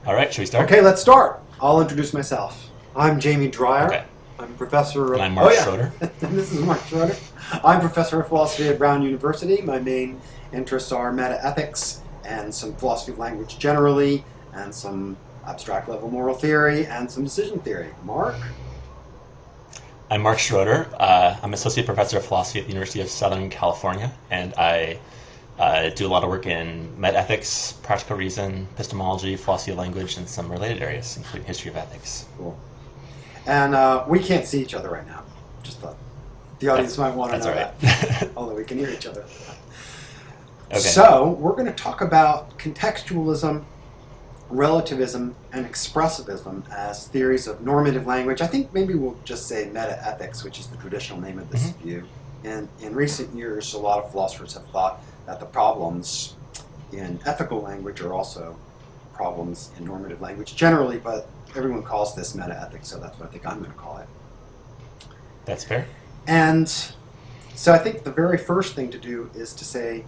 All right, should we start? Okay, let's start. I'll introduce myself. I'm Jamie Dreier. Okay. I'm professor of... And I'm Mark Schroeder. And this is Mark Schroeder. I'm professor of philosophy at Brown University. My main interests are metaethics and some philosophy of language generally, and some abstract level moral theory, and some decision theory. Mark? I'm Mark Schroeder. I'm associate professor of philosophy at the University of Southern California, and I do a lot of work in metaethics, practical reason, epistemology, philosophy of language, and some related areas, including history of ethics. Cool. And we can't see each other right now. Just thought the audience might want to know right. that. Although we can hear each other. Okay. So we're going to talk about contextualism, relativism, and expressivism as theories of normative language. I think maybe we'll just say metaethics, which is the traditional name of this view. And in recent years, a lot of philosophers have thought that the problems in ethical language are also problems in normative language generally, but everyone calls this metaethics, so that's what I think I'm going to call it. That's fair. And so I think the very first thing to do is to say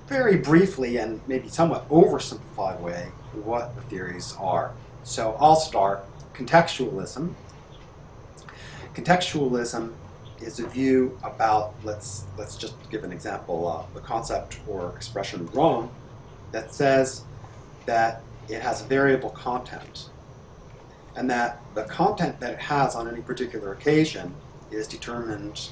very briefly and maybe somewhat oversimplified way what the theories are. So I'll start. Contextualism. Contextualism is a view about, let's just give an example, the concept or expression wrong, that says that it has variable content, and that the content that it has on any particular occasion is determined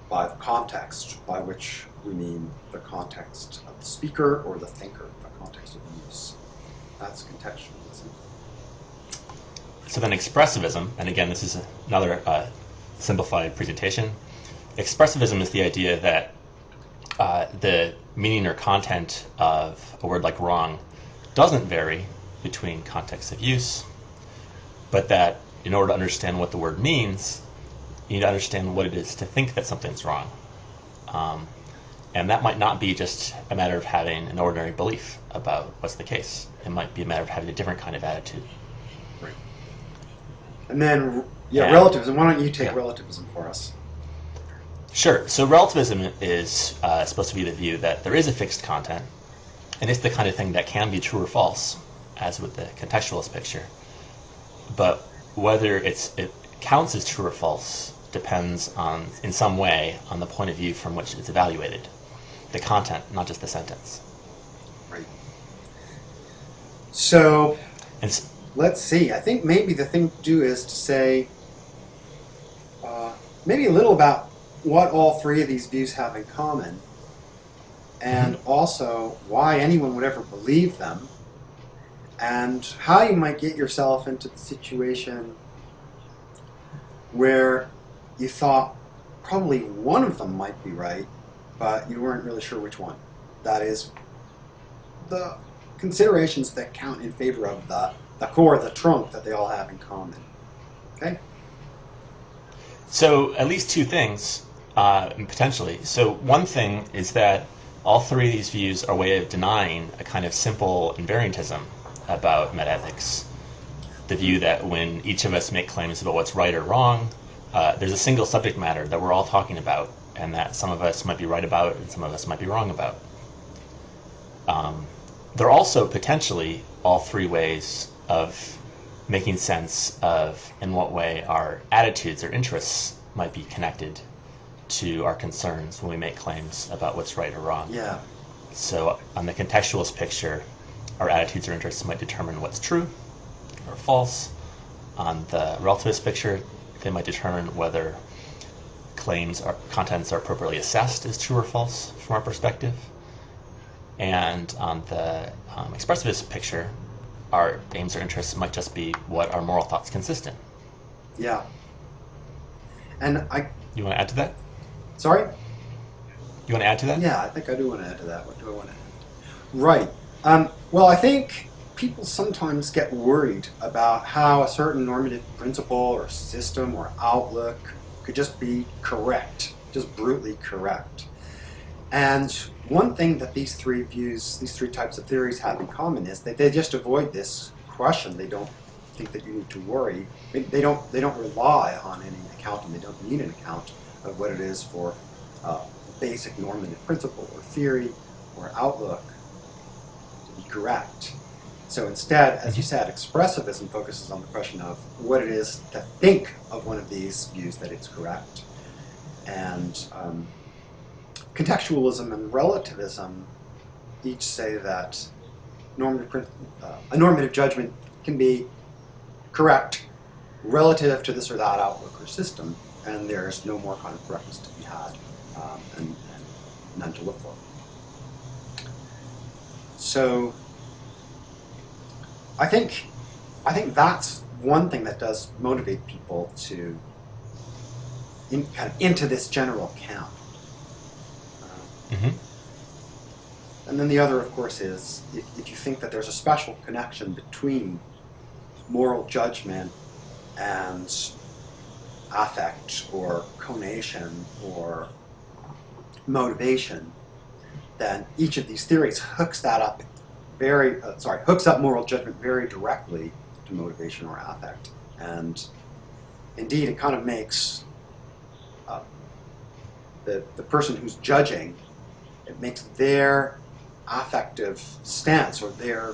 by the context, by which we mean the context of the speaker or the thinker, the context of use. That's contextualism. So then expressivism, and again, this is another simplified presentation. Expressivism is the idea that the meaning or content of a word like wrong doesn't vary between contexts of use, but that in order to understand what the word means, you need to understand what it is to think that something's wrong. And that might not be just a matter of having an ordinary belief about what's the case. It might be a matter of having a different kind of attitude. Right. And then, relativism. Why don't you take relativism for us? Sure. So relativism is supposed to be the view that there is a fixed content, and it's the kind of thing that can be true or false, as with the contextualist picture. But whether it counts as true or false depends on, in some way, on the point of view from which it's evaluated. The content, not just the sentence. Right. So, let's see. I think maybe the thing to do is to say maybe a little about what all three of these views have in common, and also why anyone would ever believe them, and how you might get yourself into the situation where you thought probably one of them might be right, but you weren't really sure which one. That is, the considerations that count in favor of the core, the trunk that they all have in common. Okay? So at least two things, potentially. So one thing is that all three of these views are a way of denying a kind of simple invariantism about metaethics. The view that when each of us make claims about what's right or wrong, there's a single subject matter that we're all talking about, and that some of us might be right about and some of us might be wrong about. There are also potentially all three ways of making sense of in what way our attitudes or interests might be connected to our concerns when we make claims about what's right or wrong. Yeah. So on the contextualist picture, our attitudes or interests might determine what's true or false. On the relativist picture, they might determine whether claims or contents are appropriately assessed as true or false from our perspective. And on the expressivist picture, our aims or interests might just be what our moral thoughts consist in. Yeah. And You want to add to that? Sorry? You want to add to that? Yeah, I think I do want to add to that. What do I want to add? Right. Well, I think people sometimes get worried about how a certain normative principle or system or outlook could just be correct, just brutally correct. And one thing that these three views, these three types of theories have in common is that they just avoid this question. They don't think that you need to worry. They don't rely on any accounting. They don't need an account of what it is for basic normative principle or theory or outlook to be correct. So instead, as you said, expressivism focuses on the question of what it is to think of one of these views that it's correct. And contextualism and relativism each say that a normative judgment can be correct relative to this or that outlook or system, and there's no more kind of correctness to be had, and none to look for. So I think that's one thing that does motivate people to kind of into this general camp. And then the other, of course, is if you think that there's a special connection between moral judgment and affect or conation or motivation, then each of these theories hooks up moral judgment very directly to motivation or affect. And indeed, it kind of makes the person who's judging, it makes their affective stance or their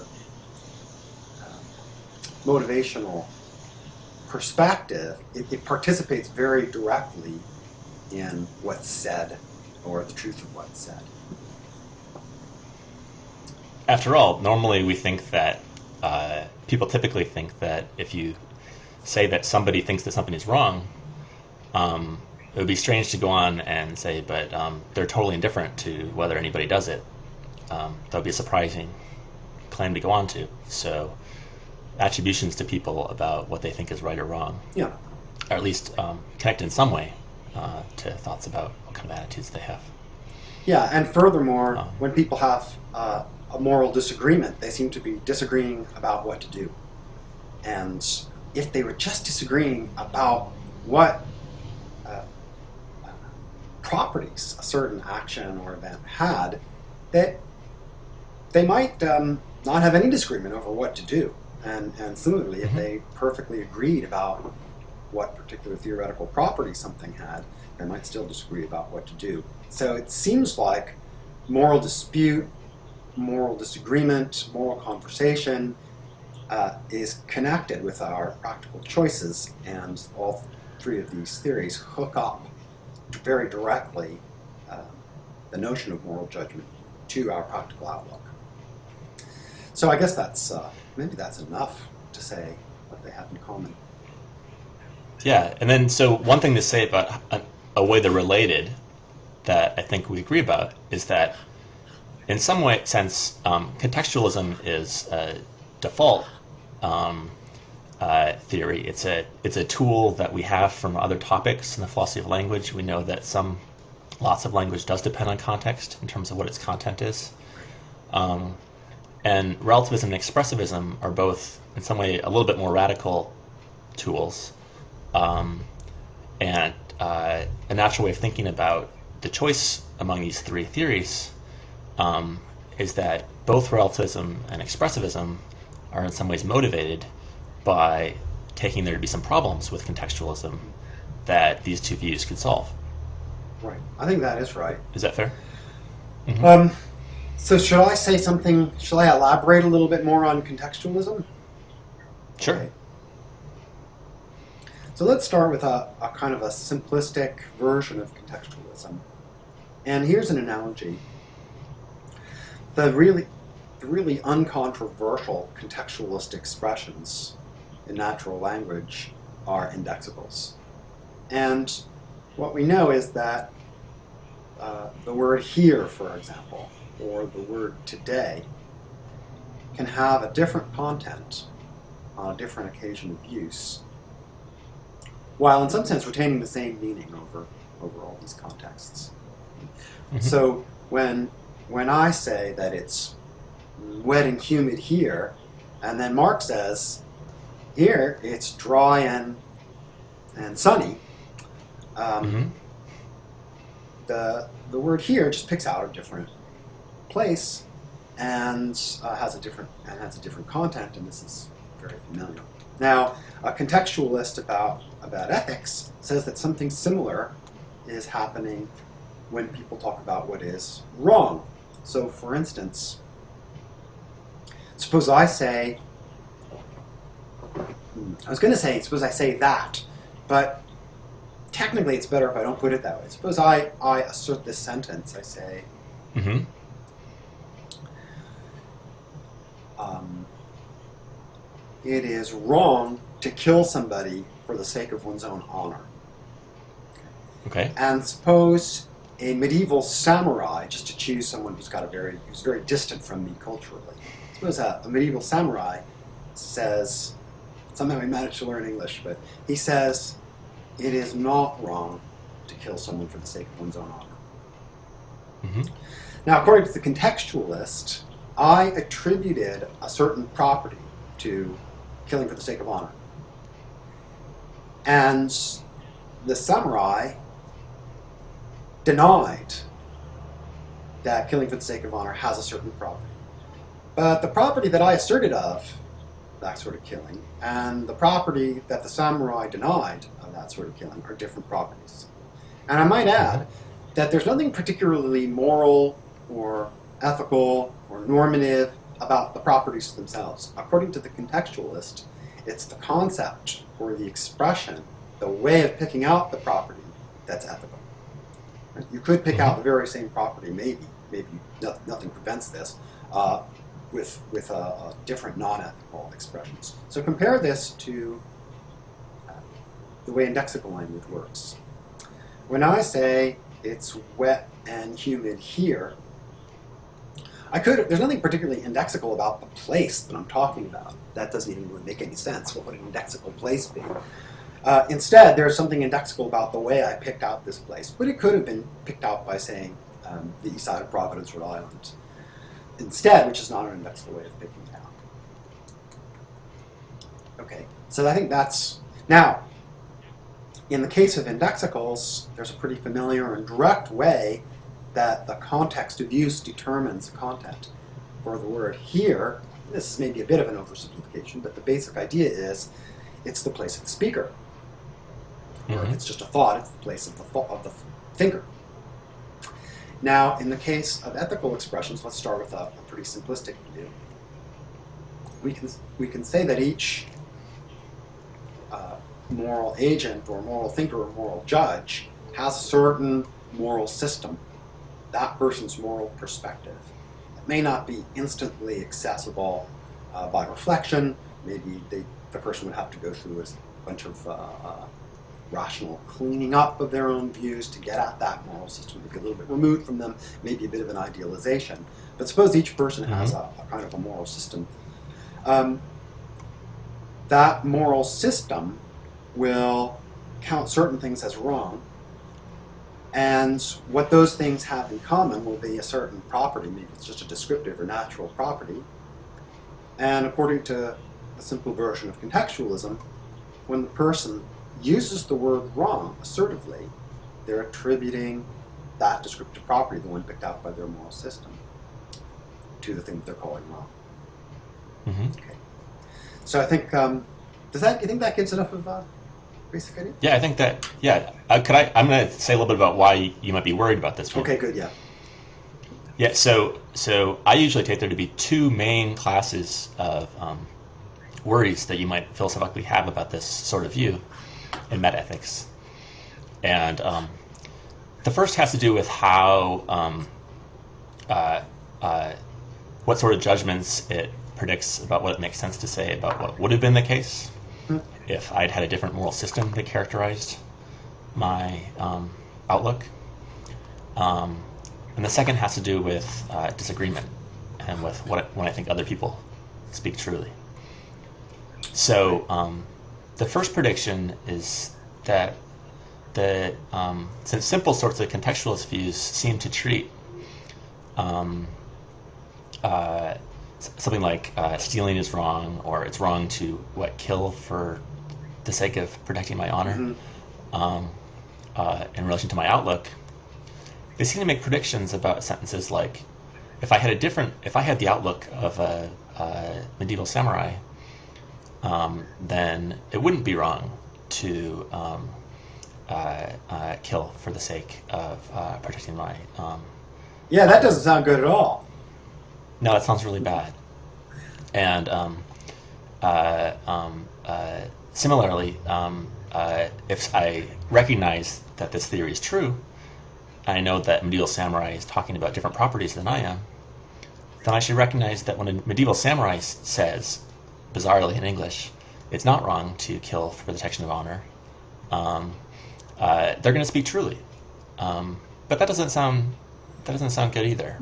motivational perspective, it participates very directly in what's said or the truth of what's said. After all, normally we think that people typically think that if you say that somebody thinks that something is wrong, it would be strange to go on and say, but they're totally indifferent to whether anybody does it. That would be a surprising claim to go on to. So attributions to people about what they think is right or wrong, Yeah. or at least connect in some way to thoughts about what kind of attitudes they have. Yeah, and furthermore, when people have a moral disagreement, they seem to be disagreeing about what to do. And if they were just disagreeing about what properties a certain action or event had, that they might not have any disagreement over what to do. And similarly, if they perfectly agreed about what particular theoretical property something had, they might still disagree about what to do. So it seems like moral dispute, moral disagreement, moral conversation is connected with our practical choices, and all three of these theories hook up very directly the notion of moral judgment to our practical outlook. So I guess that's maybe that's enough to say what they have in common. Yeah, and then so one thing to say about a way they're related that I think we agree about is that in some sense, contextualism is a default theory. It's a tool that we have from other topics in the philosophy of language. We know that lots of language does depend on context in terms of what its content is. And relativism and expressivism are both, in some way, a little bit more radical tools. And a natural way of thinking about the choice among these three theories is that both relativism and expressivism are in some ways motivated by taking there to be some problems with contextualism that these two views could solve. Right. I think that is right. Is that fair? So should I say something, shall I elaborate a little bit more on contextualism? Sure. Okay. So let's start with a kind of a simplistic version of contextualism. And here's an analogy. The really uncontroversial contextualist expressions in natural language are indexicals. And what we know is that the word here, for example, or the word today, can have a different content on a different occasion of use, while in some sense retaining the same meaning over all these contexts. So when I say that it's wet and humid here, and then Mark says, here it's dry and sunny, the word here just picks out a different place and has a different content, and this is very familiar. Now, a contextualist about ethics says that something similar is happening when people talk about what is wrong. So, for instance, suppose I say, suppose I say that, but technically it's better if I don't put it that way. Suppose I assert this sentence. I say, Mm-hmm. it is wrong to kill somebody for the sake of one's own honor. Okay. And suppose a medieval samurai, just to choose someone who's very distant from me culturally. Suppose a medieval samurai says, somehow he managed to learn English, but he says, it is not wrong to kill someone for the sake of one's own honor. Mm-hmm. Now, according to the contextualist, I attributed a certain property to killing for the sake of honor. And the samurai denied that killing for the sake of honor has a certain property. But the property that I asserted of that sort of killing and the property that the samurai denied of that sort of killing are different properties. And I might add that there's nothing particularly moral or ethical or normative about the properties themselves. According to the contextualist, it's the concept or the expression, the way of picking out the property that's ethical. You could pick out the very same property, maybe nothing prevents this, with different non-ethical expressions. So compare this to the way indexical language works. When I say it's wet and humid here, there's nothing particularly indexical about the place that I'm talking about. That doesn't even really make any sense. What would an indexical place be? Instead, there's something indexical about the way I picked out this place, but it could have been picked out by saying the east side of Providence, Rhode Island, instead, which is not an indexical way of picking it out. Okay, so I think that's... Now, in the case of indexicals, there's a pretty familiar and direct way that the context of use determines the content. For the word here, this is maybe a bit of an oversimplification, but the basic idea is it's the place of the speaker. Or if it's just a thought, it's the place of the thinker. Now, in the case of ethical expressions, let's start with a pretty simplistic view. We can say that each moral agent or moral thinker or moral judge has a certain moral system, that person's moral perspective. It may not be instantly accessible by reflection. Maybe the person would have to go through a bunch of rational cleaning up of their own views to get at that moral system, maybe a little bit removed from them, maybe a bit of an idealization. But suppose each person has a kind of a moral system. That moral system will count certain things as wrong, and what those things have in common will be a certain property, maybe it's just a descriptive or natural property. And according to a simple version of contextualism, when the person uses the word wrong assertively, they're attributing that descriptive property, the one picked out by their moral system, to the thing that they're calling wrong. Okay. So I think, do you think that gives enough of a basic idea? Yeah, I think that, I'm going to say a little bit about why you might be worried about this one. Okay, good, yeah. Yeah, so I usually take there to be two main classes of worries that you might philosophically have about this sort of view in metaethics. And the first has to do with how, what sort of judgments it predicts about what it makes sense to say about what would have been the case if I'd had a different moral system that characterized my outlook. And the second has to do with disagreement and with when I think other people speak truly. So the first prediction is that since simple sorts of contextualist views seem to treat something like stealing is wrong, or it's wrong to kill for the sake of protecting my honor, in relation to my outlook, they seem to make predictions about sentences like, if I had the outlook of a medieval samurai, then it wouldn't be wrong to kill for the sake of protecting my... Yeah, that doesn't sound good at all. No, that sounds really bad. And similarly, if I recognize that this theory is true, and I know that medieval samurai is talking about different properties than I am, then I should recognize that when a medieval samurai says, bizarrely in English, it's not wrong to kill for the protection of honor, they're going to speak truly. But that doesn't sound good either.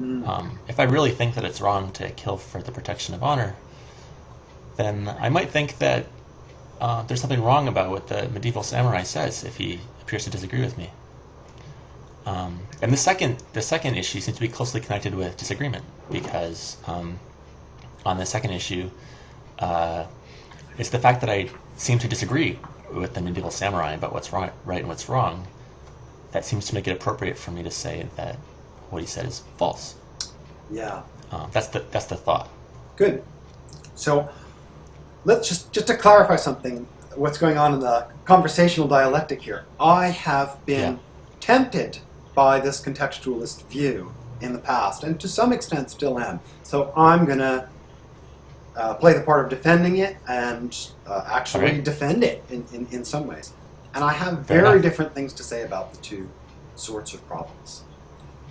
If I really think that it's wrong to kill for the protection of honor, then I might think that there's something wrong about what the medieval samurai says if he appears to disagree with me. And the second issue seems to be closely connected with disagreement, because on the second issue, it's the fact that I seem to disagree with the medieval samurai about what's right and what's wrong that seems to make it appropriate for me to say that what he said is false. Yeah. That's the thought. Good. So let's just to clarify something, what's going on in the conversational dialectic here. I have been tempted by this contextualist view in the past, and to some extent still am. So I'm going to play the part of defending it and actually defend it in some ways. And I have very different things to say about the two sorts of problems.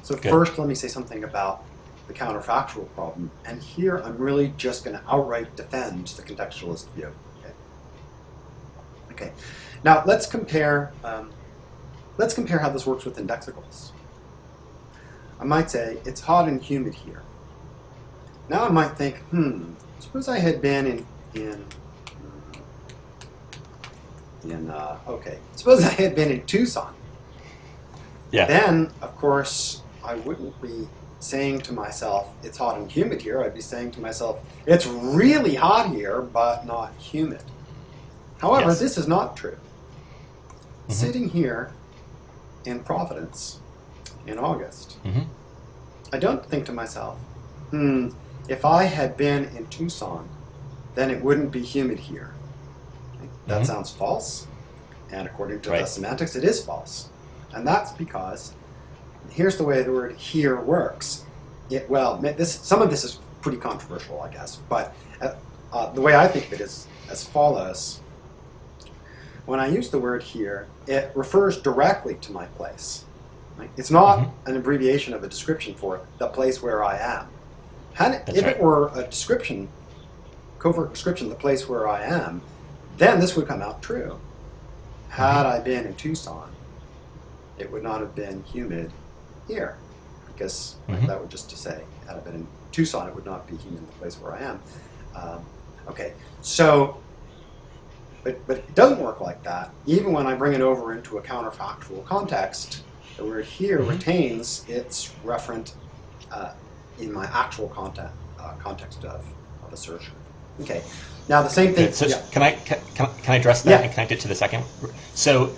So first, let me say something about the counterfactual problem. And here, I'm really just going to outright defend the contextualist view. Okay. Now, let's compare how this works with indexicals. I might say, it's hot and humid here. Now I might think, suppose I had been suppose I had been in Tucson. Yeah. Then, of course, I wouldn't be saying to myself, it's hot and humid here. I'd be saying to myself, it's really hot here, but not humid. However, this is not true. Sitting here in Providence in August, I don't think to myself, if I had been in Tucson, then it wouldn't be humid here. That sounds false, and according to the semantics, it is false. And that's because, here's the way the word here works. Some of this is pretty controversial, I guess, but the way I think of it is as follows. When I use the word here, it refers directly to my place. Right? It's not an abbreviation of a description for the place where I am. If it were a description, covert description, the place where I am, then this would come out true. Had I been in Tucson, it would not have been humid here, because that would just to say, had I been in Tucson, it would not be humid in the place where I am. So, but it doesn't work like that. Even when I bring it over into a counterfactual context, the word here retains its referent in my actual context of assertion. Okay. Now the same thing. So can I address that and connect it to the second? So,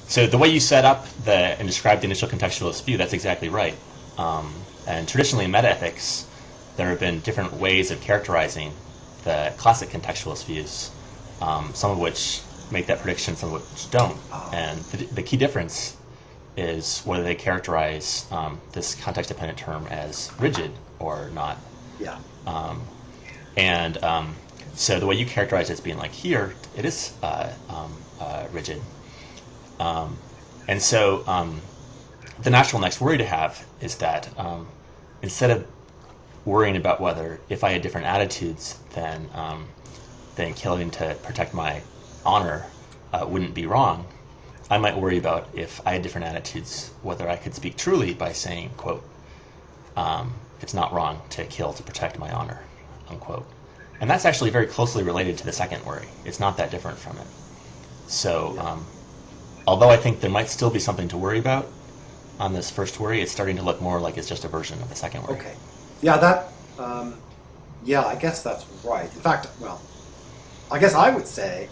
so the way you set up and describe the initial contextualist view, that's exactly right. And traditionally in metaethics, there have been different ways of characterizing the classic contextualist views, some of which make that prediction, some of which don't. And the key difference is whether they characterize this context-dependent term as rigid or not. Yeah. So the way you characterize it as being like here, it is rigid. And so the natural next worry to have is that instead of worrying about whether if I had different attitudes, then killing to protect my honor wouldn't be wrong, I might worry about if I had different attitudes, whether I could speak truly by saying, quote, it's not wrong to kill to protect my honor, unquote. And that's actually very closely related to the second worry. It's not that different from it. So although I think there might still be something to worry about on this first worry, it's starting to look more like it's just a version of the second worry. Okay. Yeah, I guess that's right. In fact, I guess I would say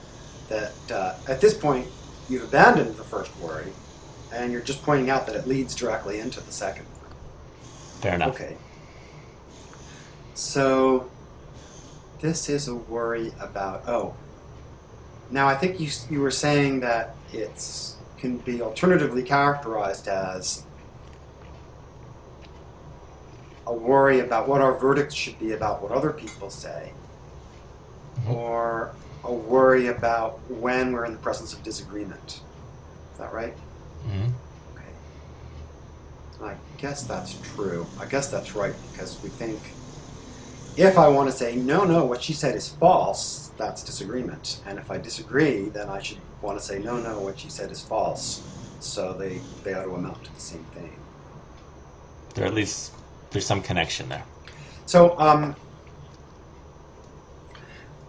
that at this point, you've abandoned the first worry, and you're just pointing out that it leads directly into the second worry. Fair enough. Okay. So this is a worry about, now I think you were saying that it can be alternatively characterized as a worry about what our verdicts should be about what other people say, or a worry about when we're in the presence of disagreement. Is that right? Mm-hmm. Okay. I guess that's true. I guess that's right, because we think if I want to say, no, what she said is false, that's disagreement. And if I disagree, then I should want to say, no, what she said is false. So they ought to amount to the same thing. There's some connection there. So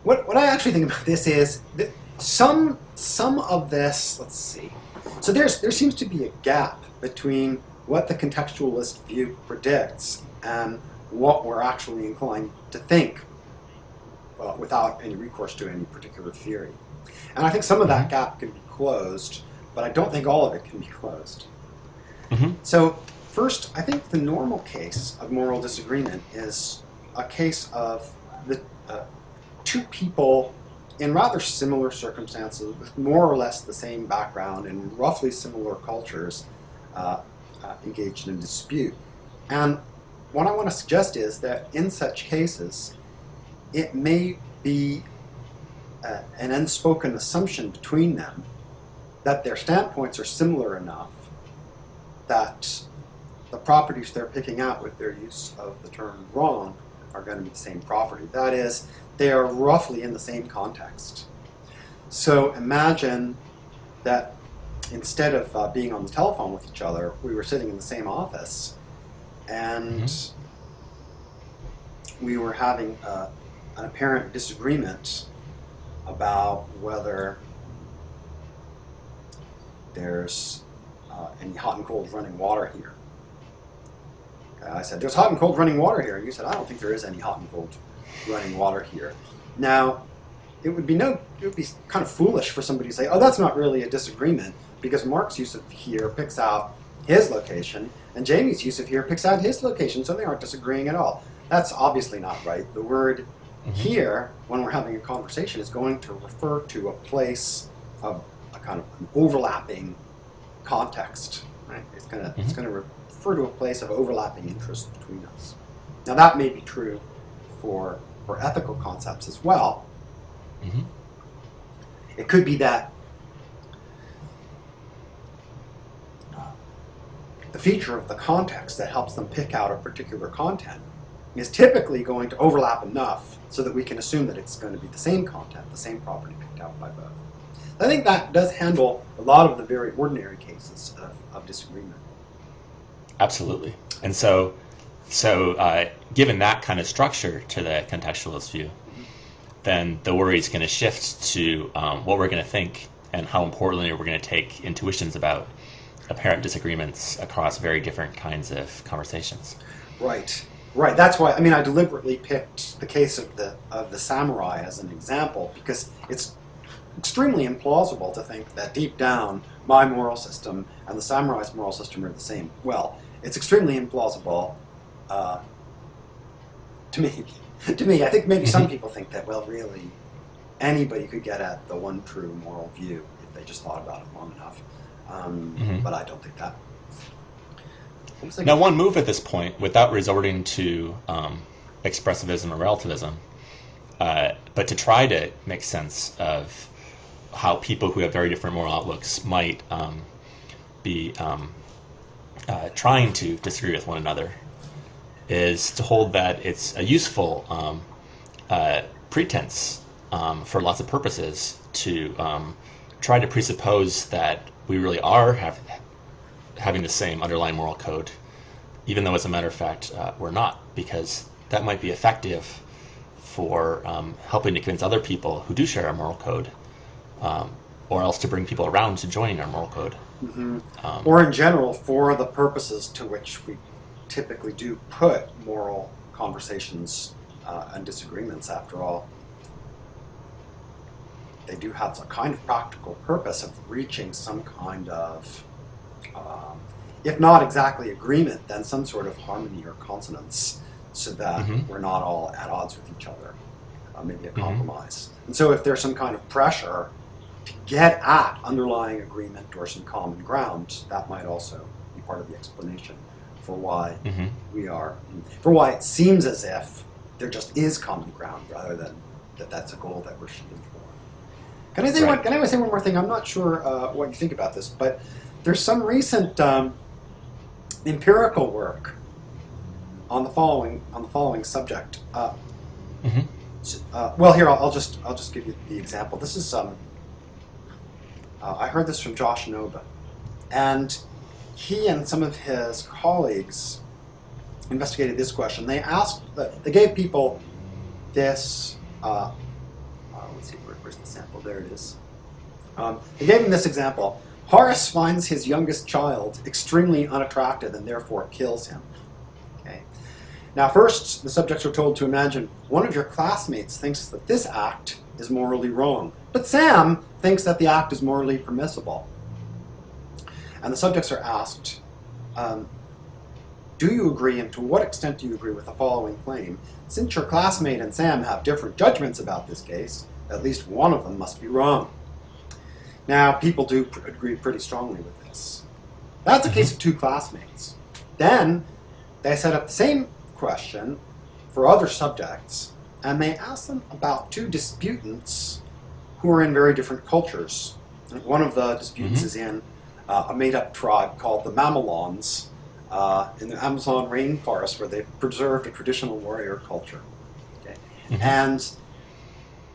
what I actually think about this is that some of this, let's see. So there seems to be a gap between what the contextualist view predicts and what we're actually inclined to think without any recourse to any particular theory. And I think some of that gap can be closed, but I don't think all of it can be closed. Mm-hmm. So first, I think the normal case of moral disagreement is a case of the two people in rather similar circumstances with more or less the same background and roughly similar cultures engaged in a dispute. And what I want to suggest is that in such cases, it may be an unspoken assumption between them that their standpoints are similar enough that the properties they're picking out with their use of the term wrong are going to be the same property. That is, they are roughly in the same context. So imagine that instead of being on the telephone with each other, we were sitting in the same office and we were having an apparent disagreement about whether there's any hot and cold running water here. Okay, I said, there's hot and cold running water here. And you said, I don't think there is any hot and cold running water here. Now, it would be kind of foolish for somebody to say, oh, that's not really a disagreement, because Mark's use of here picks out his location, and Jamie's use of here picks out his location, so they aren't disagreeing at all. That's obviously not right. The word here, when we're having a conversation, is going to refer to a place of a kind of an overlapping context. Right? It's going to refer to a place of overlapping interest between us. Now that may be true for ethical concepts as well. It could be that the feature of the context that helps them pick out a particular content is typically going to overlap enough so that we can assume that it's going to be the same content, the same property picked out by both. I think that does handle a lot of the very ordinary cases of disagreement. Absolutely. And so given that kind of structure to the contextualist view, then the worry is going to shift to what we're going to think and how importantly we're going to take intuitions about apparent disagreements across very different kinds of conversations. Right. That's why I deliberately picked the case of the samurai as an example, because it's extremely implausible to think that deep down my moral system and the samurai's moral system are the same. Well, it's extremely implausible to me. To me, I think maybe some people think that, well, really, anybody could get at the one true moral view if they just thought about it long enough. But I don't think that. Now, one move at this point, without resorting to expressivism or relativism, but to try to make sense of how people who have very different moral outlooks might be trying to disagree with one another, is to hold that it's a useful pretense for lots of purposes to try to presuppose that we really are having the same underlying moral code, even though as a matter of fact we're not, because that might be effective for helping to convince other people who do share our moral code, or else to bring people around to joining our moral code. Or in general, for the purposes to which we typically do put moral conversations and disagreements, after all, they do have a kind of practical purpose of reaching some kind of, if not exactly agreement, then some sort of harmony or consonance, so that we're not all at odds with each other, maybe a compromise. And so if there's some kind of pressure to get at underlying agreement or some common ground, that might also be part of the explanation for why Mm-hmm. for why it seems as if there just is common ground rather than that's a goal that we're shooting for. Can I say Right. can I say one more thing? I'm not sure what you think about this, but there's some recent empirical work on the following subject. Mm-hmm. Well, here I'll just give you the example. This is I heard this from Josh Noba, and he and some of his colleagues investigated this question. They gave people this. Let's see, where's the sample? There it is. They gave him this example. Horace finds his youngest child extremely unattractive and therefore kills him. Okay. Now, first, the subjects are told to imagine one of your classmates thinks that this act is morally wrong, but Sam thinks that the act is morally permissible. And the subjects are asked, do you agree, and to what extent do you agree with the following claim? Since your classmate and Sam have different judgments about this case, at least one of them must be wrong. Now, people do agree pretty strongly with this. That's a case of two classmates. Then they set up the same question for other subjects, and they asked them about two disputants who are in very different cultures. One of the disputants is in a made-up tribe called the Mamelons in the Amazon rainforest, where they've preserved a traditional warrior culture. Okay? Mm-hmm. And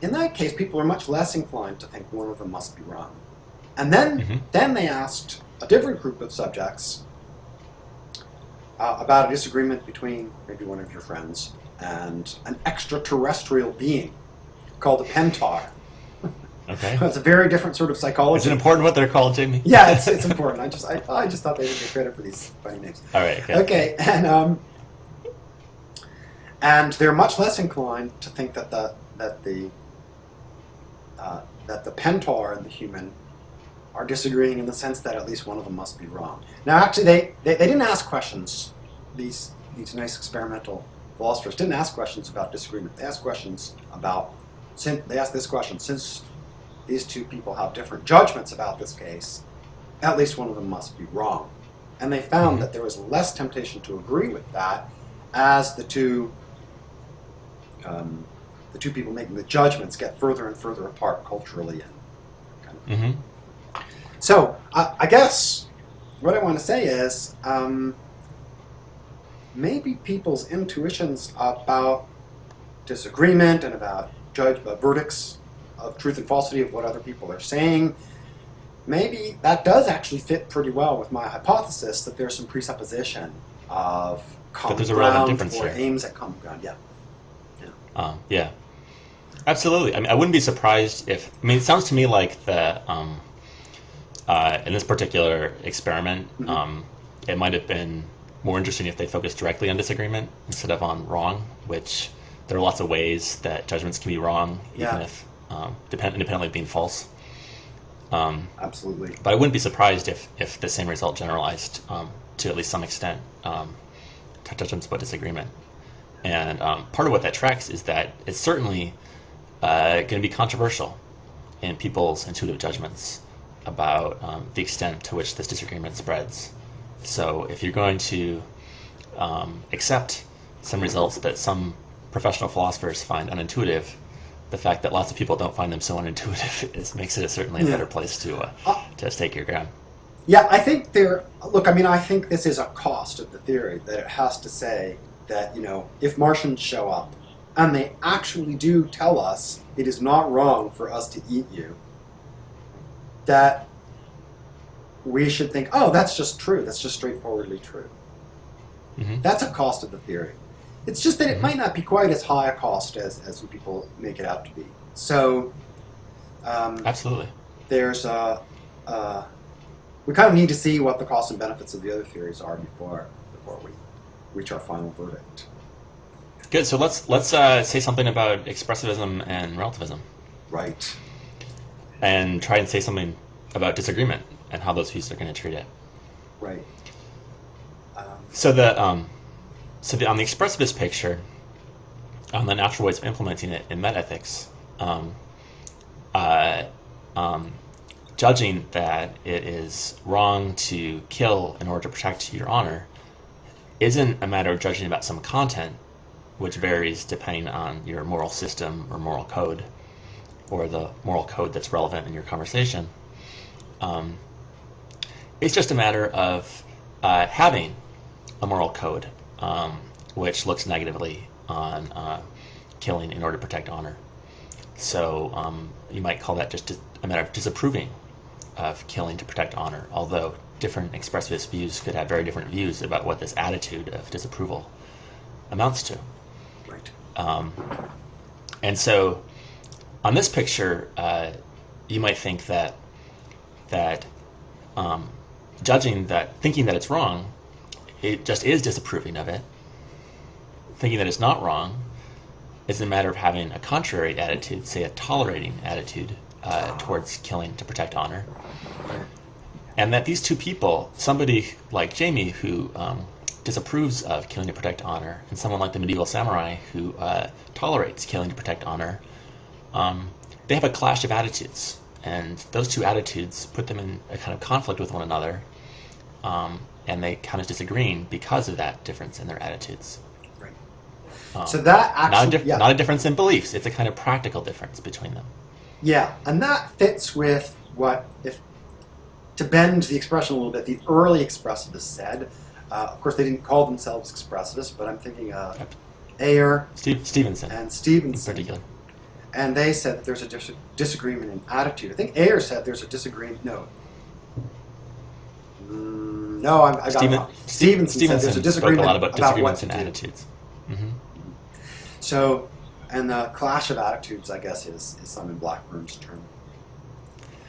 in that case, people are much less inclined to think one of them must be wrong. And then they asked a different group of subjects about a disagreement between maybe one of your friends and an extraterrestrial being called a pentar. Okay. It's a very different sort of psychology. Is it important what they're called, Jamie? Yeah, it's important. I just thought they would get credit for these funny names. All right. Okay, and they're much less inclined to think that the pentar and the human are disagreeing in the sense that at least one of them must be wrong. Now, actually, they didn't ask questions. These nice experimental philosophers didn't ask questions about disagreement. They asked questions about. They asked this question: since these two people have different judgments about this case, at least one of them must be wrong. And they found that there was less temptation to agree with that as the two people making the judgments get further and further apart culturally and kind of. So I guess what I want to say is maybe people's intuitions about disagreement and about verdicts of truth and falsity of what other people are saying, maybe that does actually fit pretty well with my hypothesis that there's some presupposition of common ground or aims at common ground. Yeah. Absolutely. I mean, I wouldn't be surprised if. I mean, it sounds to me like the in this particular experiment, it might have been more interesting if they focused directly on disagreement instead of on wrong, which there are lots of ways that judgments can be wrong, even if independently of being false. Absolutely. But I wouldn't be surprised if the same result generalized to at least some extent to judgments about disagreement. And part of what that tracks is that it's certainly going to be controversial in people's intuitive judgments about the extent to which this disagreement spreads. So if you're going to accept some results that some professional philosophers find unintuitive, the fact that lots of people don't find them so unintuitive makes it certainly a better place to stake your ground. Yeah, I think I think this is a cost of the theory, that it has to say that, if Martians show up and they actually do tell us it is not wrong for us to eat you, that we should think, oh, that's just true. That's just straightforwardly true. That's a cost of the theory. It's just that it might not be quite as high a cost as people make it out to be. So, absolutely, there's we kind of need to see what the costs and benefits of the other theories are before we reach our final verdict. Good. So let's say something about expressivism and relativism. Right. And try and say something about disagreement and how those views are going to treat it. Right. So on the expressivist picture, on the natural ways of implementing it in metaethics, judging that it is wrong to kill in order to protect your honor isn't a matter of judging about some content, which varies depending on your moral system or moral code, or the moral code that's relevant in your conversation. It's just a matter of having a moral code which looks negatively on killing in order to protect honor. So you might call that just a matter of disapproving of killing to protect honor, although different expressivist views could have very different views about what this attitude of disapproval amounts to. Right. And so on this picture, you might think that judging that, thinking that it's wrong, it just is disapproving of it. Thinking that it's not wrong is a matter of having a contrary attitude, say a tolerating attitude towards killing to protect honor. And that these two people, somebody like Jamie who disapproves of killing to protect honor, and someone like the medieval samurai who tolerates killing to protect honor, they have a clash of attitudes. And those two attitudes put them in a kind of conflict with one another, and they kind of disagreeing because of that difference in their attitudes. Right. So that actually... Not a difference in beliefs, it's a kind of practical difference between them. Yeah, and that fits with what, if to bend the expression a little bit, the early expressivists said. Of course, they didn't call themselves expressivists, but I'm thinking Ayer, Stevenson, and Stevenson in particular. And they said that there's a disagreement in attitude. I think Ayer said there's a disagreement. No, I got it wrong. Stevenson said there's a disagreement spoke a lot about disagreements what in to do. attitudes. Mm-hmm. So, and the clash of attitudes, I guess, is Simon Blackburn's term.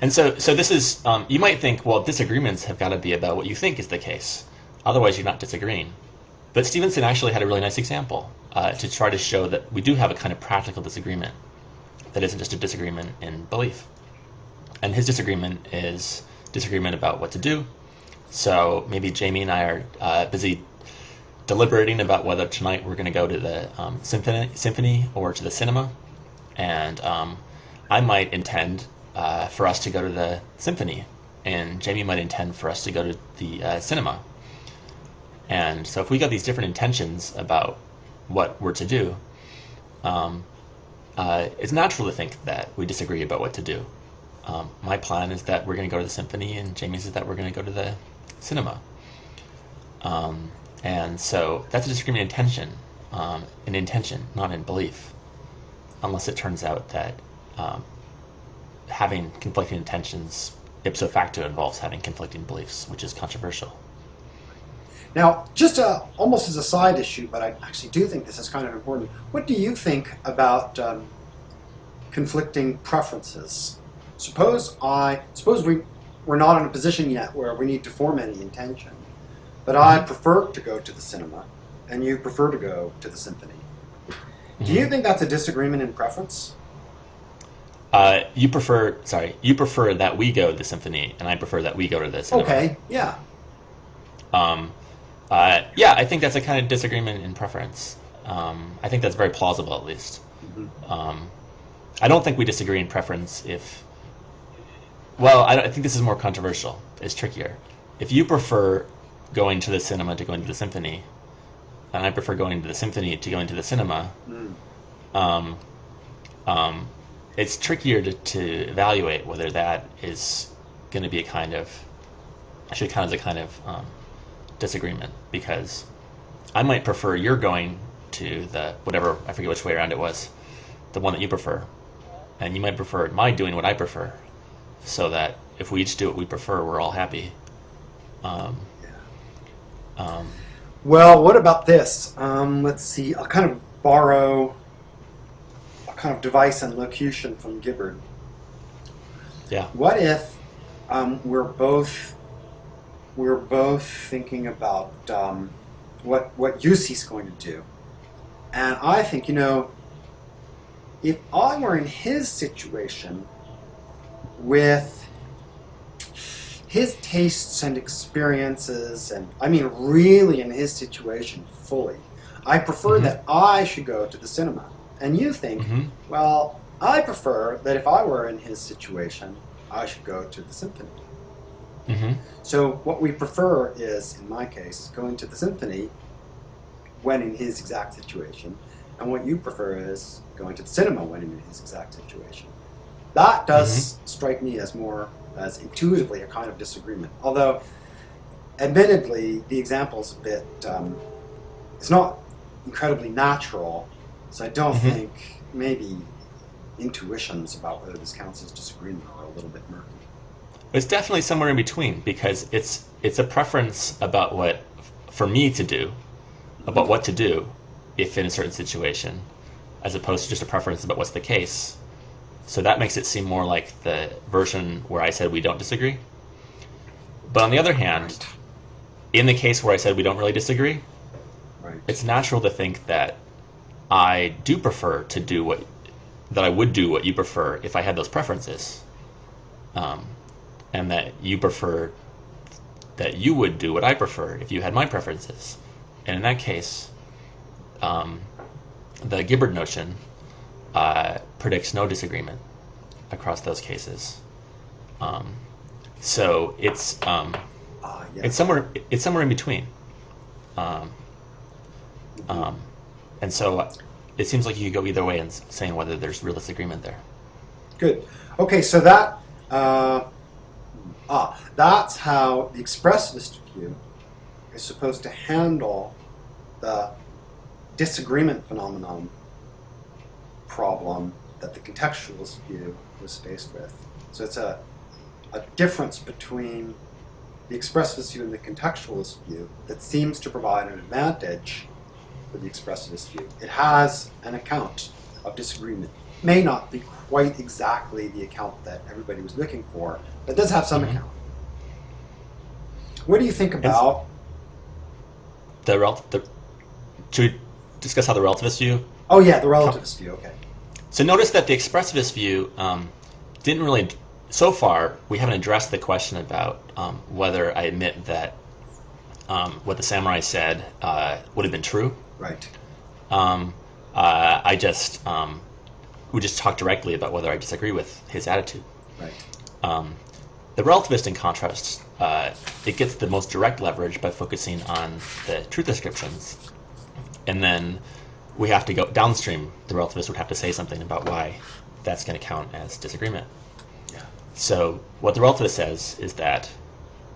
And so this is, you might think, well, disagreements have got to be about what you think is the case. Otherwise, you're not disagreeing. But Stevenson actually had a really nice example to try to show that we do have a kind of practical disagreement that isn't just a disagreement in belief. And his disagreement is disagreement about what to do. So maybe Jamie and I are busy deliberating about whether tonight we're going to go to the symphony or to the cinema. And I might intend for us to go to the symphony, and Jamie might intend for us to go to the cinema. And so if we got these different intentions about what we're to do, it's natural to think that we disagree about what to do. My plan is that we're going to go to the symphony, and Jamie's is that we're going to go to the cinema. And so that's a disagreement in intention, not in belief, unless it turns out that having conflicting intentions ipso facto involves having conflicting beliefs, which is controversial. Now, just almost as a side issue, but I actually do think this is kind of important, what do you think about conflicting preferences? Suppose we're not in a position yet where we need to form any intention, but I prefer to go to the cinema, and you prefer to go to the symphony. Do you think that's a disagreement in preference? You prefer that we go to the symphony, and I prefer that we go to the cinema. Okay, yeah. Yeah, I think that's a kind of disagreement in preference. I think that's very plausible, at least. Mm-hmm. I don't think we disagree in preference if... Well, I think this is more controversial. It's trickier. If you prefer going to the cinema to going to the symphony, and I prefer going to the symphony to going to the cinema, it's trickier to evaluate whether that is going to be a kind of... should count as a kind of disagreement, because I might prefer you're going to the whatever, I forget which way around it was, the one that you prefer, and you might prefer my doing what I prefer, so that if we each do what we prefer, we're all happy. Well, what about this? Let's see, I'll kind of borrow a kind of device and locution from Gibbard. Yeah. What if we're both thinking about what Yussi's going to do, and I think, if I were in his situation with his tastes and experiences, and I mean really in his situation fully, I prefer that I should go to the cinema. And you think, well, I prefer that if I were in his situation, I should go to the symphony. So what we prefer is, in my case, going to the symphony, when in his exact situation, and what you prefer is going to the cinema when in his exact situation. That does strike me as more as intuitively a kind of disagreement. Although, admittedly, the example's a bit, it's not incredibly natural, so I don't think maybe intuitions about whether this counts as disagreement are a little bit murky. It's definitely somewhere in between, because it's a preference about what, for me to do, about what to do if in a certain situation, as opposed to just a preference about what's the case. So that makes it seem more like the version where I said we don't disagree. But on the other hand, in the case where I said we don't really disagree, it's natural to think that I do prefer to do that I would do what you prefer if I had those preferences. And that you prefer that you would do what I prefer if you had my preferences. And in that case, the Gibbard notion predicts no disagreement across those cases. So it's somewhere in between. And so it seems like you could go either way in saying whether there's real disagreement there. Good. Okay, so that's how the expressivist view is supposed to handle the disagreement phenomenon problem that the contextualist view was faced with. So it's a difference between the expressivist view and the contextualist view that seems to provide an advantage for the expressivist view. It has an account of disagreement. May not be quite exactly the account that everybody was looking for, but it does have some account. What do you think about should we discuss how the relativist view? Oh yeah, the relativist view. Okay. So notice that the expressivist view didn't really. So far, we haven't addressed the question about whether I admit that what the samurai said would have been true. Right. We just talked directly about whether I disagree with his attitude. Right. The relativist, in contrast, it gets the most direct leverage by focusing on the truth descriptions, and then we have to go downstream. The relativist would have to say something about why that's going to count as disagreement. Yeah. So what the relativist says is that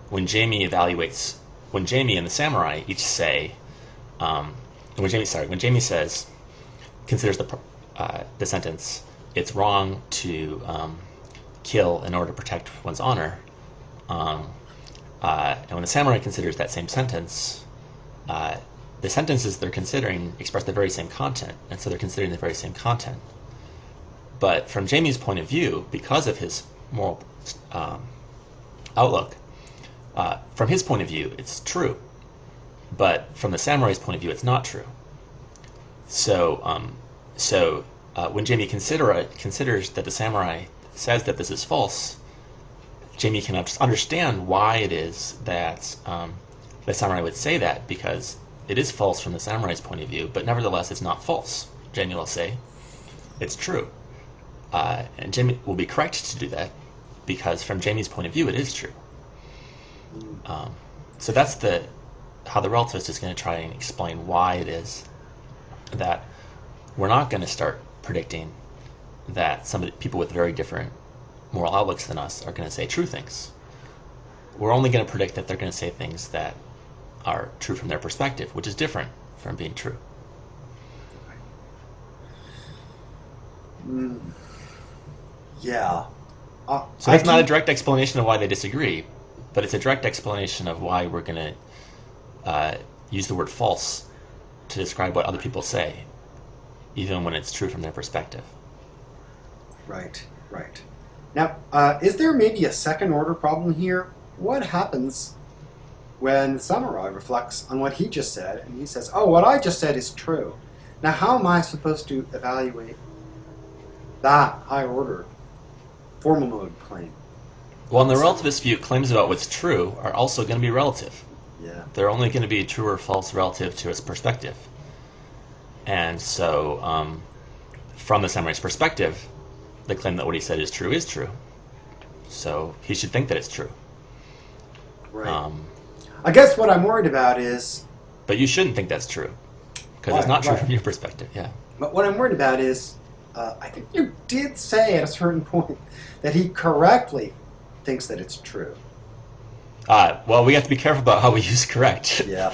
when Jamie and the samurai each say, when Jamie says, considers the sentence, it's wrong to kill in order to protect one's honor, and when the samurai considers that same sentence, the sentences they're considering express the very same content, and so they're considering the very same content. But from Jamie's point of view, because of his moral outlook, from his point of view, it's true. But from the samurai's point of view, it's not true. So when Jamie considers that the samurai says that this is false, Jamie can understand why it is that the samurai would say that, because it is false from the samurai's point of view, but nevertheless it's not false. Jamie will say it's true. And Jamie will be correct to do that, because from Jamie's point of view it is true. So that's how the relativist is going to try and explain why it is that we're not going to start predicting that people with very different moral outlooks than us are going to say true things. We're only going to predict that they're going to say things that are true from their perspective, which is different from being true. Yeah. So that's not a direct explanation of why they disagree, but it's a direct explanation of why we're going to use the word false to describe what other people say, even when it's true from their perspective. Right. Now, is there maybe a second order problem here? What happens when the samurai reflects on what he just said, and he says, oh, what I just said is true. Now, how am I supposed to evaluate that higher order formal mode claim? Well, in the relativist view, claims about what's true are also going to be relative. Yeah. They're only going to be true or false relative to his perspective. And so, from the samurai's perspective, the claim that what he said is true. So he should think that it's true. Right. I guess what I'm worried about is... But you shouldn't think that's true. because it's not true from your perspective. Yeah. But what I'm worried about is, I think you did say at a certain point that he correctly thinks that it's true. Well, we have to be careful about how we use correct. Yeah.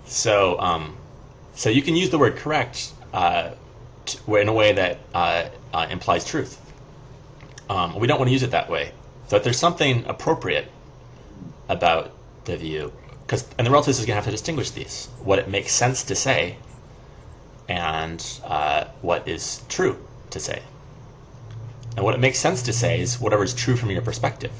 So, so you can use the word correct in a way that implies truth. We don't want to use it that way. So if there's something appropriate about the view, and the relativist is going to have to distinguish these, what it makes sense to say and what is true to say. And what it makes sense to say is whatever is true from your perspective.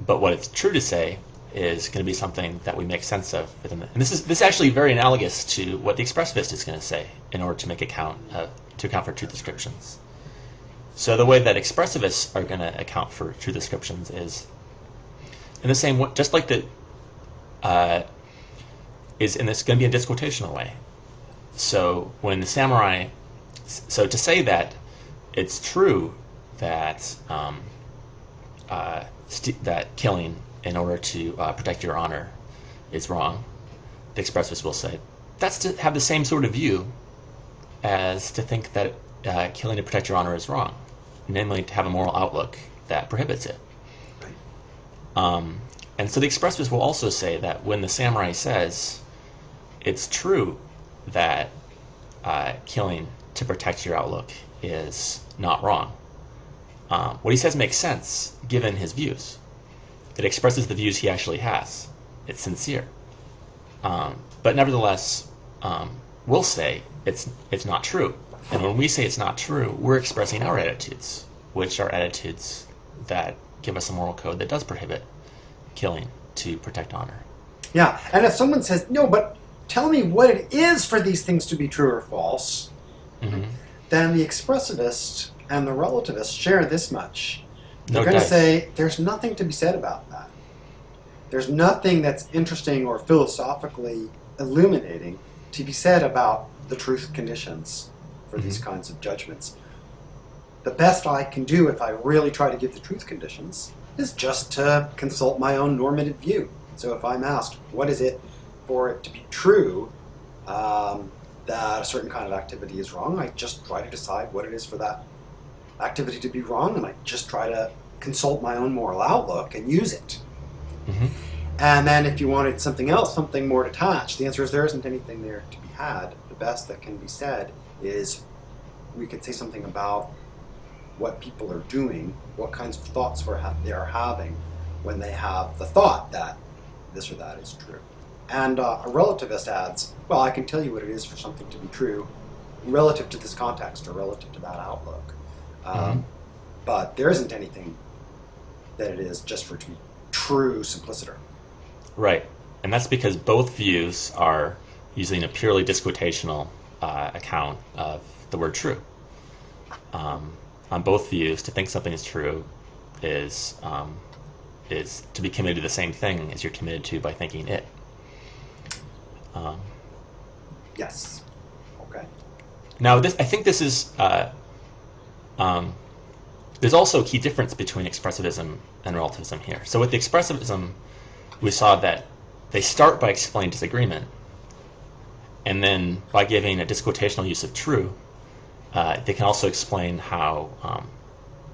But what it's true to say is going to be something that we make sense of within and this is actually very analogous to what the expressivist is going to say in order to make account for truth descriptions. So the way that expressivists are going to account for truth descriptions is in the same way, just like the is in this going to be a disquotational way. So when the samurai, so to say that it's true that that killing in order to protect your honor is wrong, the expressivist will say that's to have the same sort of view as to think that killing to protect your honor is wrong, namely to have a moral outlook that prohibits it. And so the expressivist will also say that when the samurai says it's true that killing to protect your outlook is not wrong, what he says makes sense given his views. It expresses the views he actually has. It's sincere. But nevertheless, we'll say it's not true. And when we say it's not true, we're expressing our attitudes, which are attitudes that give us a moral code that does prohibit killing to protect honor. Yeah, and if someone says, no, but tell me what it is for these things to be true or false, then the expressivist and the relativist share this much. They're going to say, there's nothing to be said about that. There's nothing that's interesting or philosophically illuminating to be said about the truth conditions for these kinds of judgments. The best I can do if I really try to give the truth conditions is just to consult my own normative view. So if I'm asked, what is it for it to be true that a certain kind of activity is wrong, I just try to decide what it is for that activity to be wrong, and I just try to consult my own moral outlook and use it. And then if you wanted something else, something more detached, the answer is there isn't anything there to be had. The best that can be said is we could say something about what people are doing, what kinds of thoughts they are having when they have the thought that this or that is true. And a relativist adds, well, I can tell you what it is for something to be true relative to this context or relative to that outlook. But there isn't anything that it is just for it to be true simpliciter. Right. And that's because both views are using a purely disquotational account of the word true. On both views, to think something is true is to be committed to the same thing as you're committed to by thinking it. Yes. Okay. Now, I think this is... there's also a key difference between expressivism and relativism here. So with the expressivism, we saw that they start by explaining disagreement, and then by giving a disquotational use of true, they can also explain how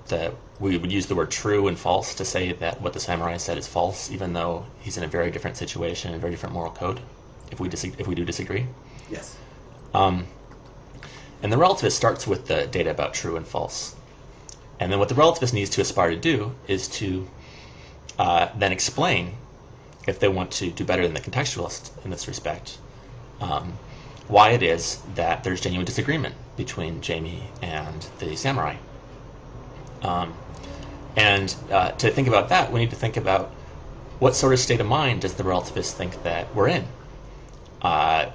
that we would use the word true and false to say that what the samurai said is false, even though he's in a very different situation, a very different moral code, if we do disagree. Yes. And the relativist starts with the data about true and false. And then what the relativist needs to aspire to do is to then explain, if they want to do better than the contextualist in this respect, why it is that there's genuine disagreement between Jamie and the samurai. And to think about that, we need to think about what sort of state of mind does the relativist think that we're in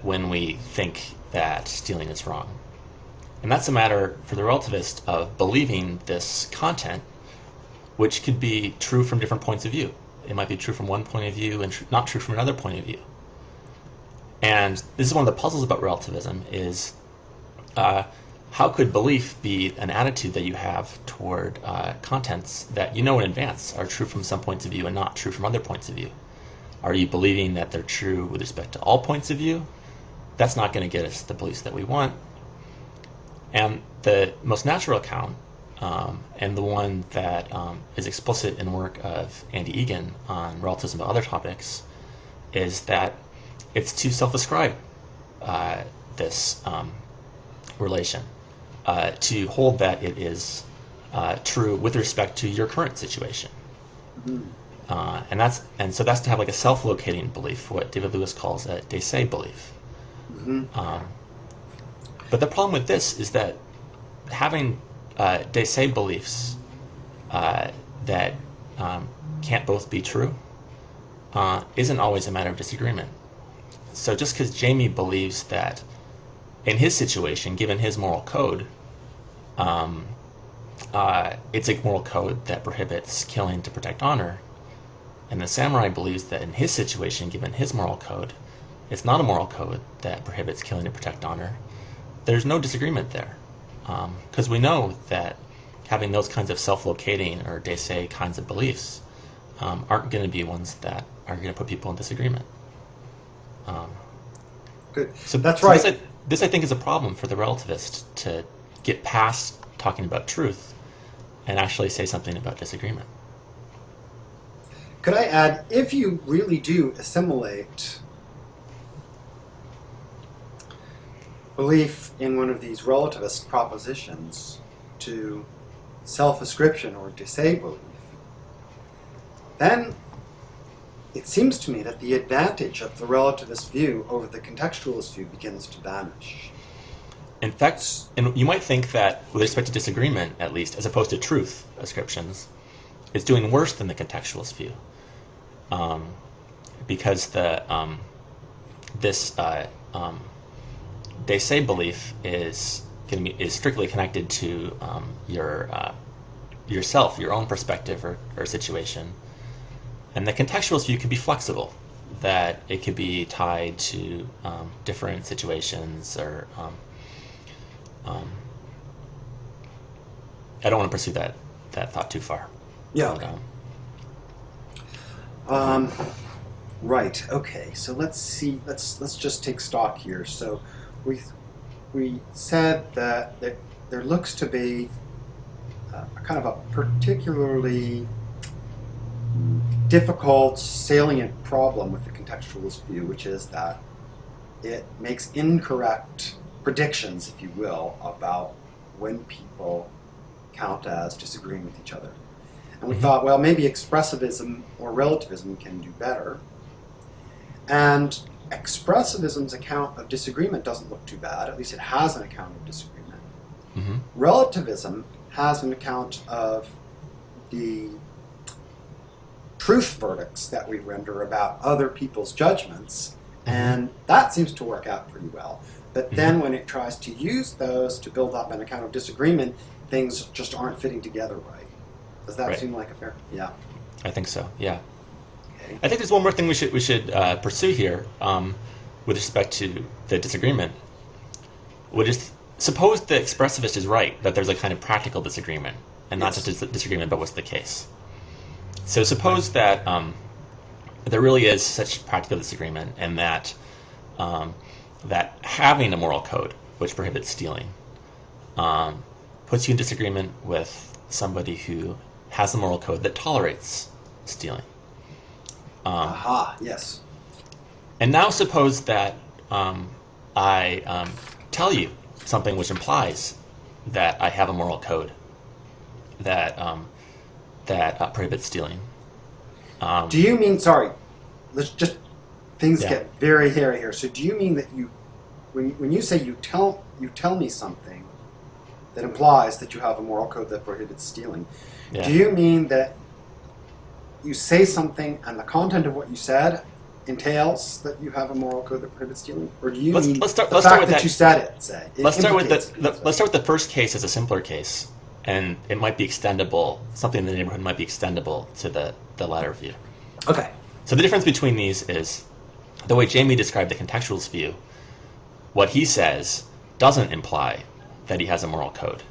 when we think that stealing is wrong. And that's a matter for the relativist of believing this content, which could be true from different points of view. It might be true from one point of view and not true from another point of view. And this is one of the puzzles about relativism is how could belief be an attitude that you have toward contents that you know in advance are true from some points of view and not true from other points of view? Are you believing that they're true with respect to all points of view, that's not going to get us the beliefs that we want. And the most natural account, and the one that is explicit in work of Andy Egan on relativism and other topics, is that it's to self-ascribe this relation, to hold that it is true with respect to your current situation. Mm-hmm. And so that's to have like a self-locating belief, what David Lewis calls a de se belief. Mm-hmm. But the problem with this is that having de se beliefs that can't both be true isn't always a matter of disagreement. So just because Jamie believes that in his situation, given his moral code, it's a moral code that prohibits killing to protect honor, and the samurai believes that in his situation, given his moral code, it's not a moral code that prohibits killing to protect honor, there's no disagreement there. Because we know that having those kinds of self-locating or de se kinds of beliefs aren't going to be ones that are going to put people in disagreement. Good. So that's right. This I think is a problem for the relativist, to get past talking about truth and actually say something about disagreement. Could I add, if you really do assimilate belief in one of these relativist propositions to self-ascription or de se belief, then it seems to me that the advantage of the relativist view over the contextualist view begins to vanish. In fact, and you might think that with respect to disagreement, at least, as opposed to truth ascriptions, it's doing worse than the contextualist view, because this de se belief is strictly connected to yourself, your own perspective or situation. And the contextualist view can be flexible, that it could be tied to different situations, or I don't want to pursue that thought too far. Yeah. Right. Okay. So let's see. Let's just take stock here. So we said that there looks to be a kind of a particularly difficult, salient problem with the contextualist view, which is that it makes incorrect predictions, if you will, about when people count as disagreeing with each other. And we thought, well, maybe expressivism or relativism can do better. And expressivism's account of disagreement doesn't look too bad. At least it has an account of disagreement. Mm-hmm. Relativism has an account of the truth verdicts that we render about other people's judgments, and that seems to work out pretty well. But then when it tries to use those to build up an account of disagreement, things just aren't fitting together right. Does that seem like a fair? Yeah. I think so, yeah. Okay. I think there's one more thing we should pursue here with respect to the disagreement, which is, suppose the expressivist is right, that there's a kind of practical disagreement, and not just a disagreement about what's the case. So suppose that there really is such practical disagreement, and that that having a moral code which prohibits stealing puts you in disagreement with somebody who has a moral code that tolerates stealing. Yes. And now suppose that I tell you something which implies that I have a moral code that prohibits stealing. Do you mean, sorry, let's just, things get very hairy here. So do you mean that you, when you say you tell me something that implies that you have a moral code that prohibits stealing, do you mean that you say something and the content of what you said entails that you have a moral code that prohibits stealing? Or do you mean the fact that you said it, say? Let's start with the first case as a simpler case, and it might be extendable, something in the neighborhood might be extendable to the latter view. Okay. So the difference between these is the way Jamie described the contextualist view. What he says doesn't imply that he has a moral code.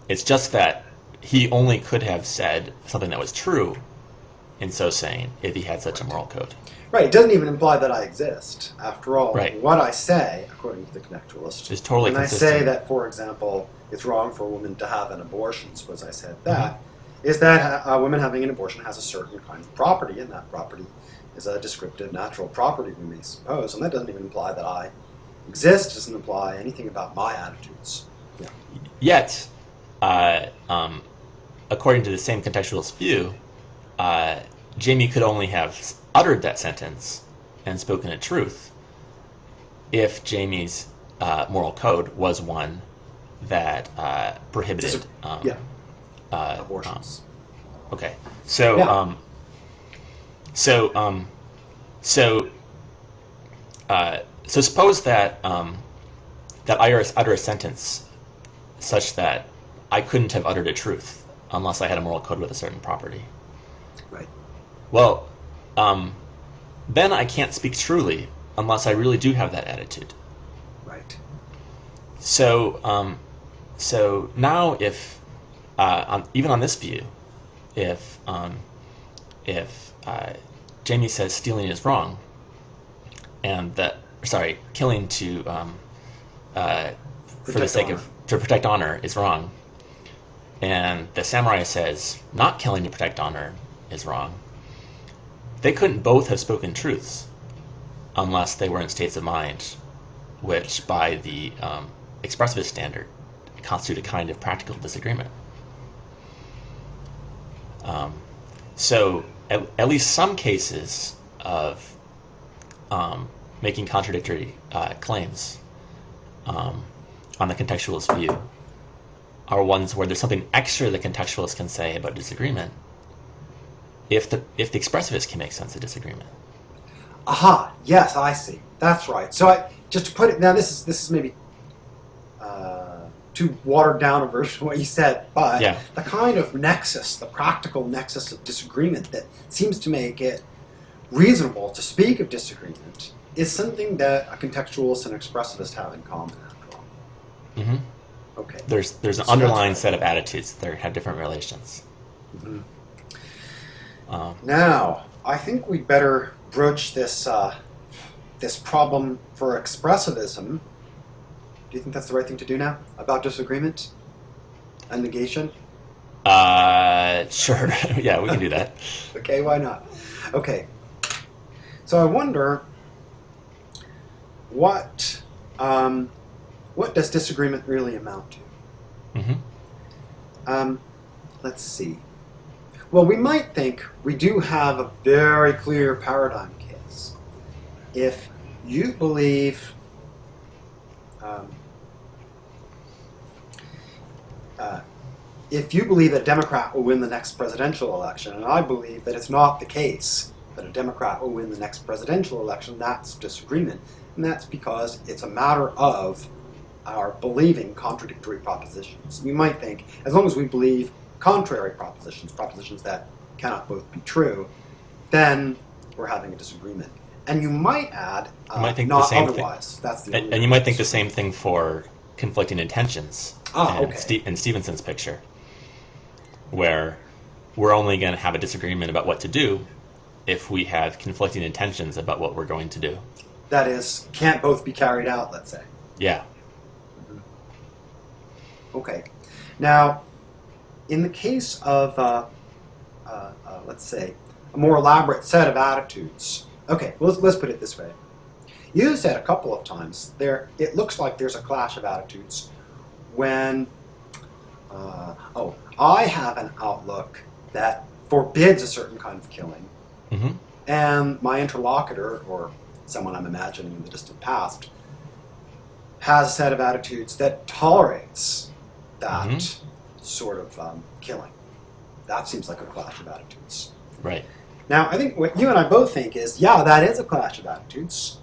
It's just that he only could have said something that was true in so saying if he had such a moral code. Right, it doesn't even imply that I exist. After all, Right. what I say, according to the contextualist, Is totally when consistent. I say that, for example, it's wrong for a woman to have an abortion, suppose I said that, is that a woman having an abortion has a certain kind of property, and that property is a descriptive natural property, we may suppose, and that doesn't even imply that I exist, doesn't imply anything about my attitudes. Yeah. Yet, according to the same contextualist view, Jamie could only have uttered that sentence and spoken a truth if Jamie's moral code was one that prohibited Abortions. Okay, so Yeah. So suppose that that I utter a sentence such that I couldn't have uttered a truth unless I had a moral code with a certain property. Right. Well, then I can't speak truly unless I really do have that attitude. Right. So, so now, if even on this view, if Jamie says stealing is wrong, and that killing to for the sake of to protect honor is wrong, and the samurai says not killing to protect honor is wrong, they couldn't both have spoken truths unless they were in states of mind which, by the expressivist standard, constitute a kind of practical disagreement. So at least some cases of making contradictory claims on the contextualist view are ones where there's something extra the contextualist can say about disagreement if the expressivist can make sense of disagreement. Aha! Yes, I see. That's right. So just to put it now, this is maybe too watered down a version of what you said, but the kind of nexus, the practical nexus of disagreement that seems to make it reasonable to speak of disagreement is something that a contextualist and expressivist have in common, after all. Mm-hmm. Okay. There's an underlying set of attitudes that have different relations. Mm-hmm. Now, I think we'd better broach this this problem for expressivism. Do you think that's the right thing to do now about disagreement and negation? Sure. Yeah, we can do that. Okay, why not? Okay. So I wonder what does disagreement really amount to? Mm-hmm. Let's see. Well, we might think we do have a very clear paradigm case. If you believe that a Democrat will win the next presidential election, and I believe that it's not the case that a Democrat will win the next presidential election, that's disagreement. And that's because it's a matter of our believing contradictory propositions. We might think, as long as we believe contrary propositions, propositions that cannot both be true, then we're having a disagreement. And you might add, you might think not the same otherwise. thing. That's the and you might think the same thing for conflicting intentions in Stevenson's picture, where we're only going to have a disagreement about what to do if we have conflicting intentions about what we're going to do. That is, can't both be carried out, let's say. Yeah. Mm-hmm. Okay. Now, in the case of, let's say, a more elaborate set of attitudes, okay, let's put it this way. You said a couple of times, it looks like there's a clash of attitudes when, I have an outlook that forbids a certain kind of killing, Mm-hmm. and my interlocutor, or someone I'm imagining in the distant past, has a set of attitudes that tolerates that sort of killing. That seems like a clash of attitudes. Right. Now, I think what you and I both think is, yeah, that is a clash of attitudes,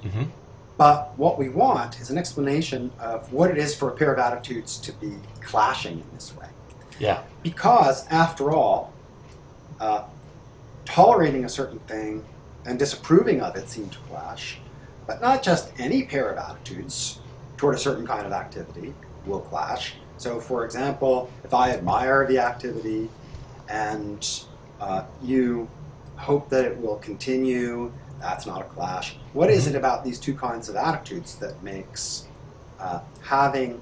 but what we want is an explanation of what it is for a pair of attitudes to be clashing in this way. Yeah. Because, after all, tolerating a certain thing and disapproving of it seem to clash, but not just any pair of attitudes toward a certain kind of activity will clash. So, for example, if I admire the activity and you hope that it will continue. That's not a clash. What is it about these two kinds of attitudes that makes having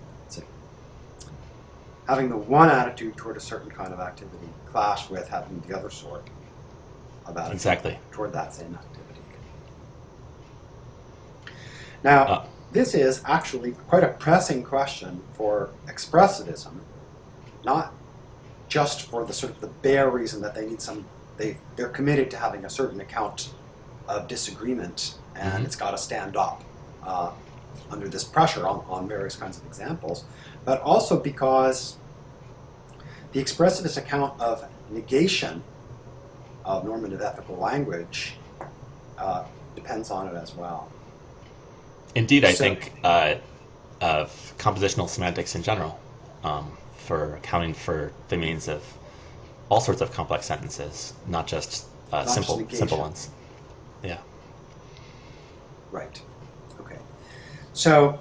the one attitude toward a certain kind of activity clash with having the other sort of attitude Exactly. toward that same activity? Now, this is actually quite a pressing question for expressivism, not just for the sort of the bare reason that they're committed to having a certain account of disagreement, and it's got to stand up under this pressure on various kinds of examples, but also because the expressivist account of negation of normative ethical language depends on it as well. Indeed, I think of compositional semantics in general for accounting for the meanings of all sorts of complex sentences, not just simple ones. Yeah. Right. Okay. So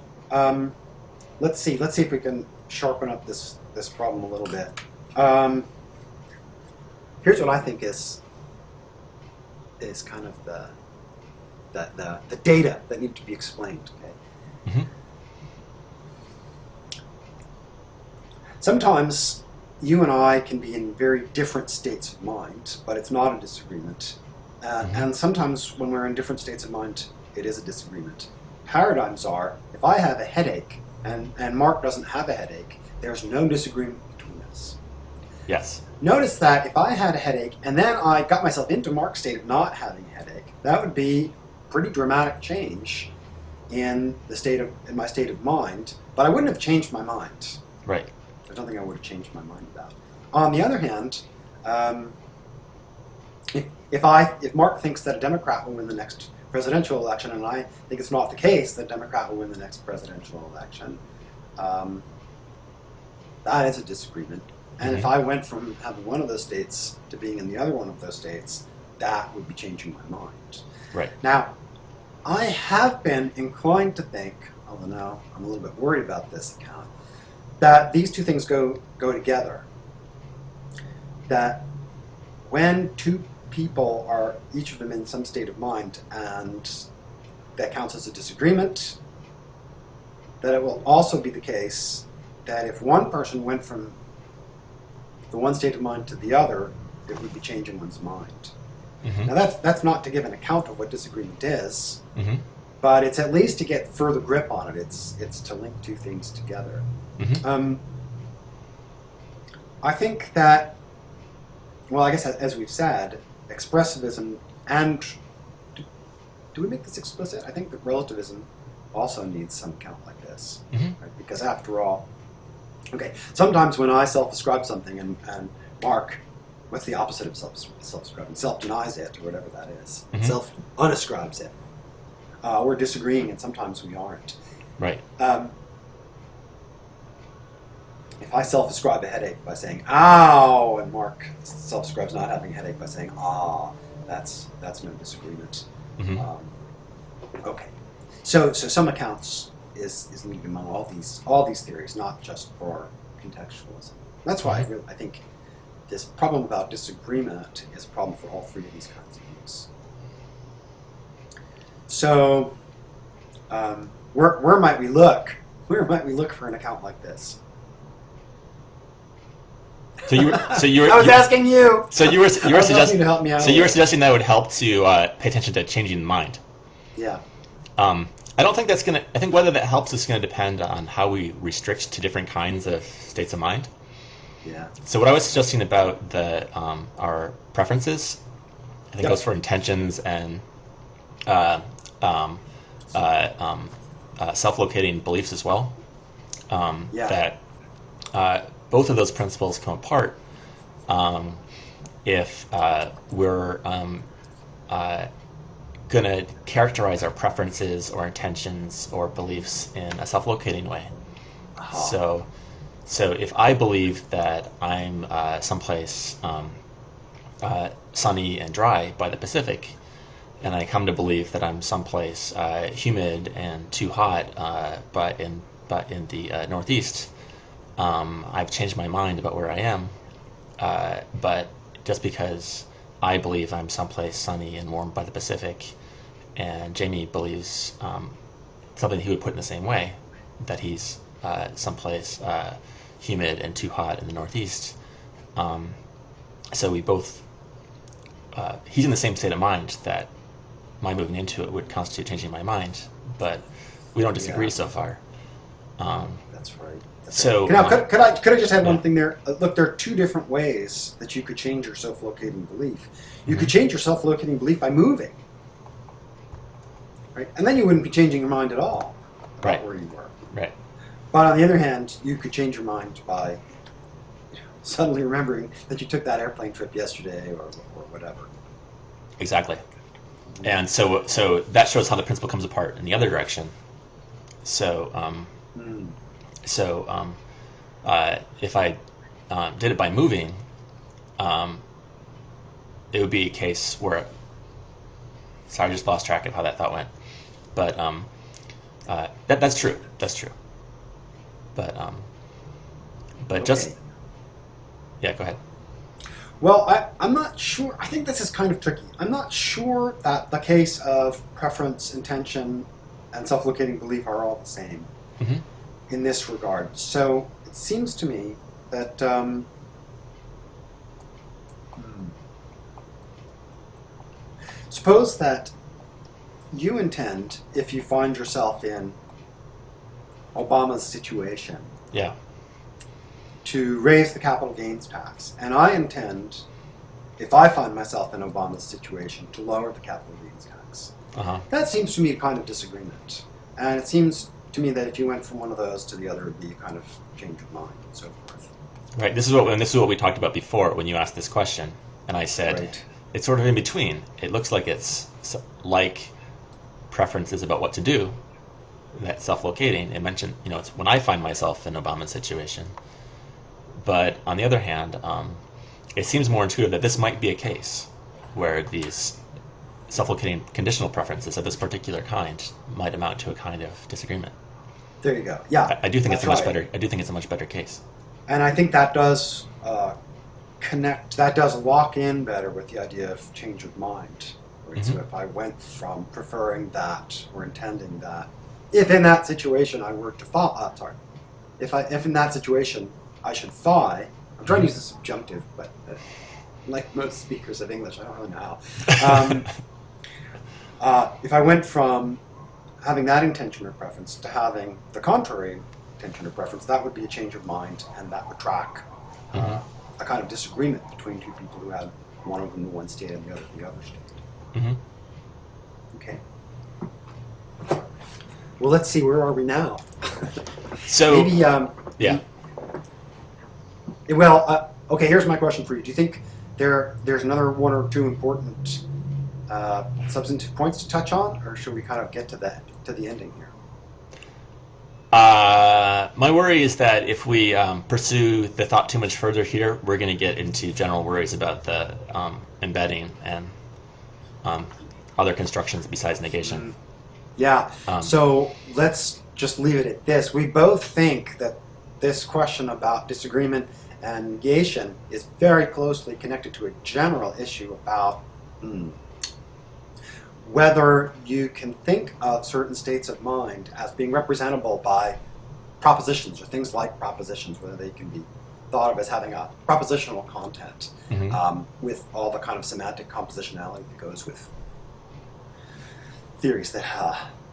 let's see if we can sharpen up this problem a little bit. Here's what I think is kind of the data that need to be explained. Okay. Sometimes you and I can be in very different states of mind, but it's not a disagreement. And sometimes when we're in different states of mind, it is a disagreement. Paradigms are, if I have a headache and Mark doesn't have a headache, there's no disagreement between us. Yes. Notice that if I had a headache and then I got myself into Mark's state of not having a headache, that would be a pretty dramatic change in my state of mind, but I wouldn't have changed my mind. Right. There's nothing I would have changed my mind about. On the other hand, if Mark thinks that a Democrat will win the next presidential election, and I think it's not the case that a Democrat will win the next presidential election, that is a disagreement. And if I went from having one of those states to being in the other one of those states, that would be changing my mind. Right. Now, I have been inclined to think, although now I'm a little bit worried about this account, that these two things go together. That when two people are each of them in some state of mind and that counts as a disagreement, that it will also be the case that if one person went from the one state of mind to the other, it would be changing one's mind. Now that's not to give an account of what disagreement is, but it's at least to get further grip on it. It's to link two things together. I think that, well, I guess as we've said, expressivism and, do we make this explicit? I think that relativism also needs some account like this. Right? Because after all, okay, sometimes when I self-ascribe something and Mark, what's the opposite of self-ascribing? Self-denies it, or whatever that is. Self-unascribes it. We're disagreeing, and sometimes we aren't. Right. If I self-ascribe a headache by saying "ow," and Mark self-ascribes not having a headache by saying "ah," that's no disagreement. Okay, so some accounts is needed among all these theories, not just for contextualism. That's why I think this problem about disagreement is a problem for all three of these kinds of views. So, where might we look? Where might we look for an account like this? So you were I was asking you. So you were suggesting to help me out. So you were suggesting that would help to pay attention to changing mind. Yeah. I don't think that's gonna. I think whether that helps is going to depend on how we restrict to different kinds of states of mind. Yeah. So what I was suggesting about our preferences, I think goes for intentions and self-locating beliefs as well. That both of those principles come apart if we're going to characterize our preferences or intentions or beliefs in a self-locating way. So if I believe that I'm someplace sunny and dry by the Pacific, and I come to believe that I'm someplace humid and too hot, but in the Northeast, I've changed my mind about where I am. But just because I believe I'm someplace sunny and warmed by the Pacific, and Jamie believes something he would put in the same way, that he's someplace humid and too hot in the Northeast. So we both, he's in the same state of mind that my moving into it would constitute changing my mind, but we don't disagree so far. That's right. So now, could I just add one yeah. thing there? Look, there are two different ways that you could change your self-locating belief. You could change your self-locating belief by moving, right? And then you wouldn't be changing your mind at all about where you were. Right. But on the other hand, you could change your mind by suddenly remembering that you took that airplane trip yesterday or whatever. Exactly. And so that shows how the principle comes apart in the other direction. So if I did it by moving, it would be a case where, sorry, I just lost track of how that thought went. But that's true. That's true. But Okay. just, yeah, go ahead. Well, I'm not sure. I think this is kind of tricky. I'm not sure that the case of preference, intention, and self-locating belief are all the same in this regard. So it seems to me that suppose that you intend, if you find yourself in Obama's situation, Yeah. to raise the capital gains tax. And I intend, if I find myself in Obama's situation, to lower the capital gains tax. That seems to me a kind of disagreement. And it seems to me that if you went from one of those to the other, it would be a kind of change of mind and so forth. Right. This is what we talked about before when you asked this question, and I said it's sort of in between. It looks like it's like preferences about what to do. That self-locating. It mentioned, it's when I find myself in Obama's situation. But on the other hand, it seems more intuitive that this might be a case where these self-locating conditional preferences of this particular kind might amount to a kind of disagreement. There you go. Yeah, I do think it's a much right. better. I do think it's a much better case. And I think that does connect. That does lock in better with the idea of change of mind. Right? So if I went from preferring that or intending that, if in that situation I were to if in that situation I should phi, I'm trying to use the subjunctive, but like most speakers of English, I don't really know how. If I went from having that intention or preference to having the contrary intention or preference, that would be a change of mind, and that would track a kind of disagreement between two people who had one of them in one state and the other state. Okay. Well, let's see. Where are we now? So maybe. Yeah. Well, okay. Here's my question for you. Do you think there's another one or two important substantive points to touch on, or should we kind of get to the ending here? My worry is that if we pursue the thought too much further here, we're going to get into general worries about the embedding and other constructions besides negation. Yeah. So let's just leave it at this. We both think that this question about disagreement and negation is very closely connected to a general issue about whether you can think of certain states of mind as being representable by propositions or things like propositions, whether they can be thought of as having a propositional content with all the kind of semantic compositionality that goes with theories that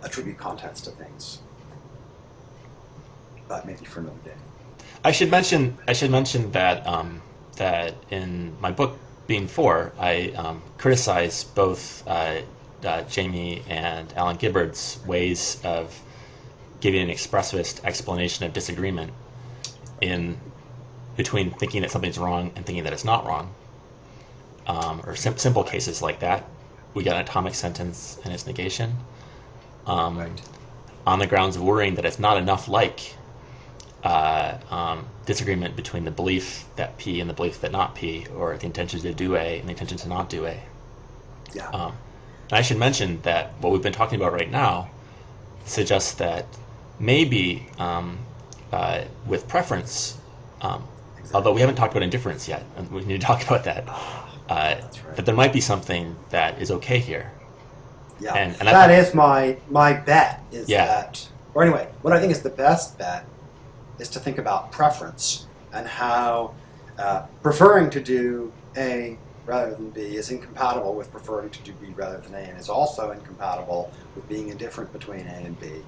attribute contents to things. But maybe for another day. I should mention that that in my book Being Four, I criticize both Jamie and Alan Gibbard's ways of giving an expressivist explanation of disagreement in between thinking that something's wrong and thinking that it's not wrong, or simple cases like that. We got an atomic sentence and its negation, on the grounds of worrying that it's not enough like disagreement between the belief that P and the belief that not P, or the intention to do A and the intention to not do A. Yeah. And I should mention that what we've been talking about right now suggests that maybe with preference, although we haven't talked about indifference yet, and we need to talk about that. That's right. that there might be something that is okay here. Yeah, And that is my bet. Is yeah. that, or anyway, what I think is the best bet is to think about preference and how preferring to do A rather than B is incompatible with preferring to do B rather than A, and is also incompatible with being indifferent between A and B.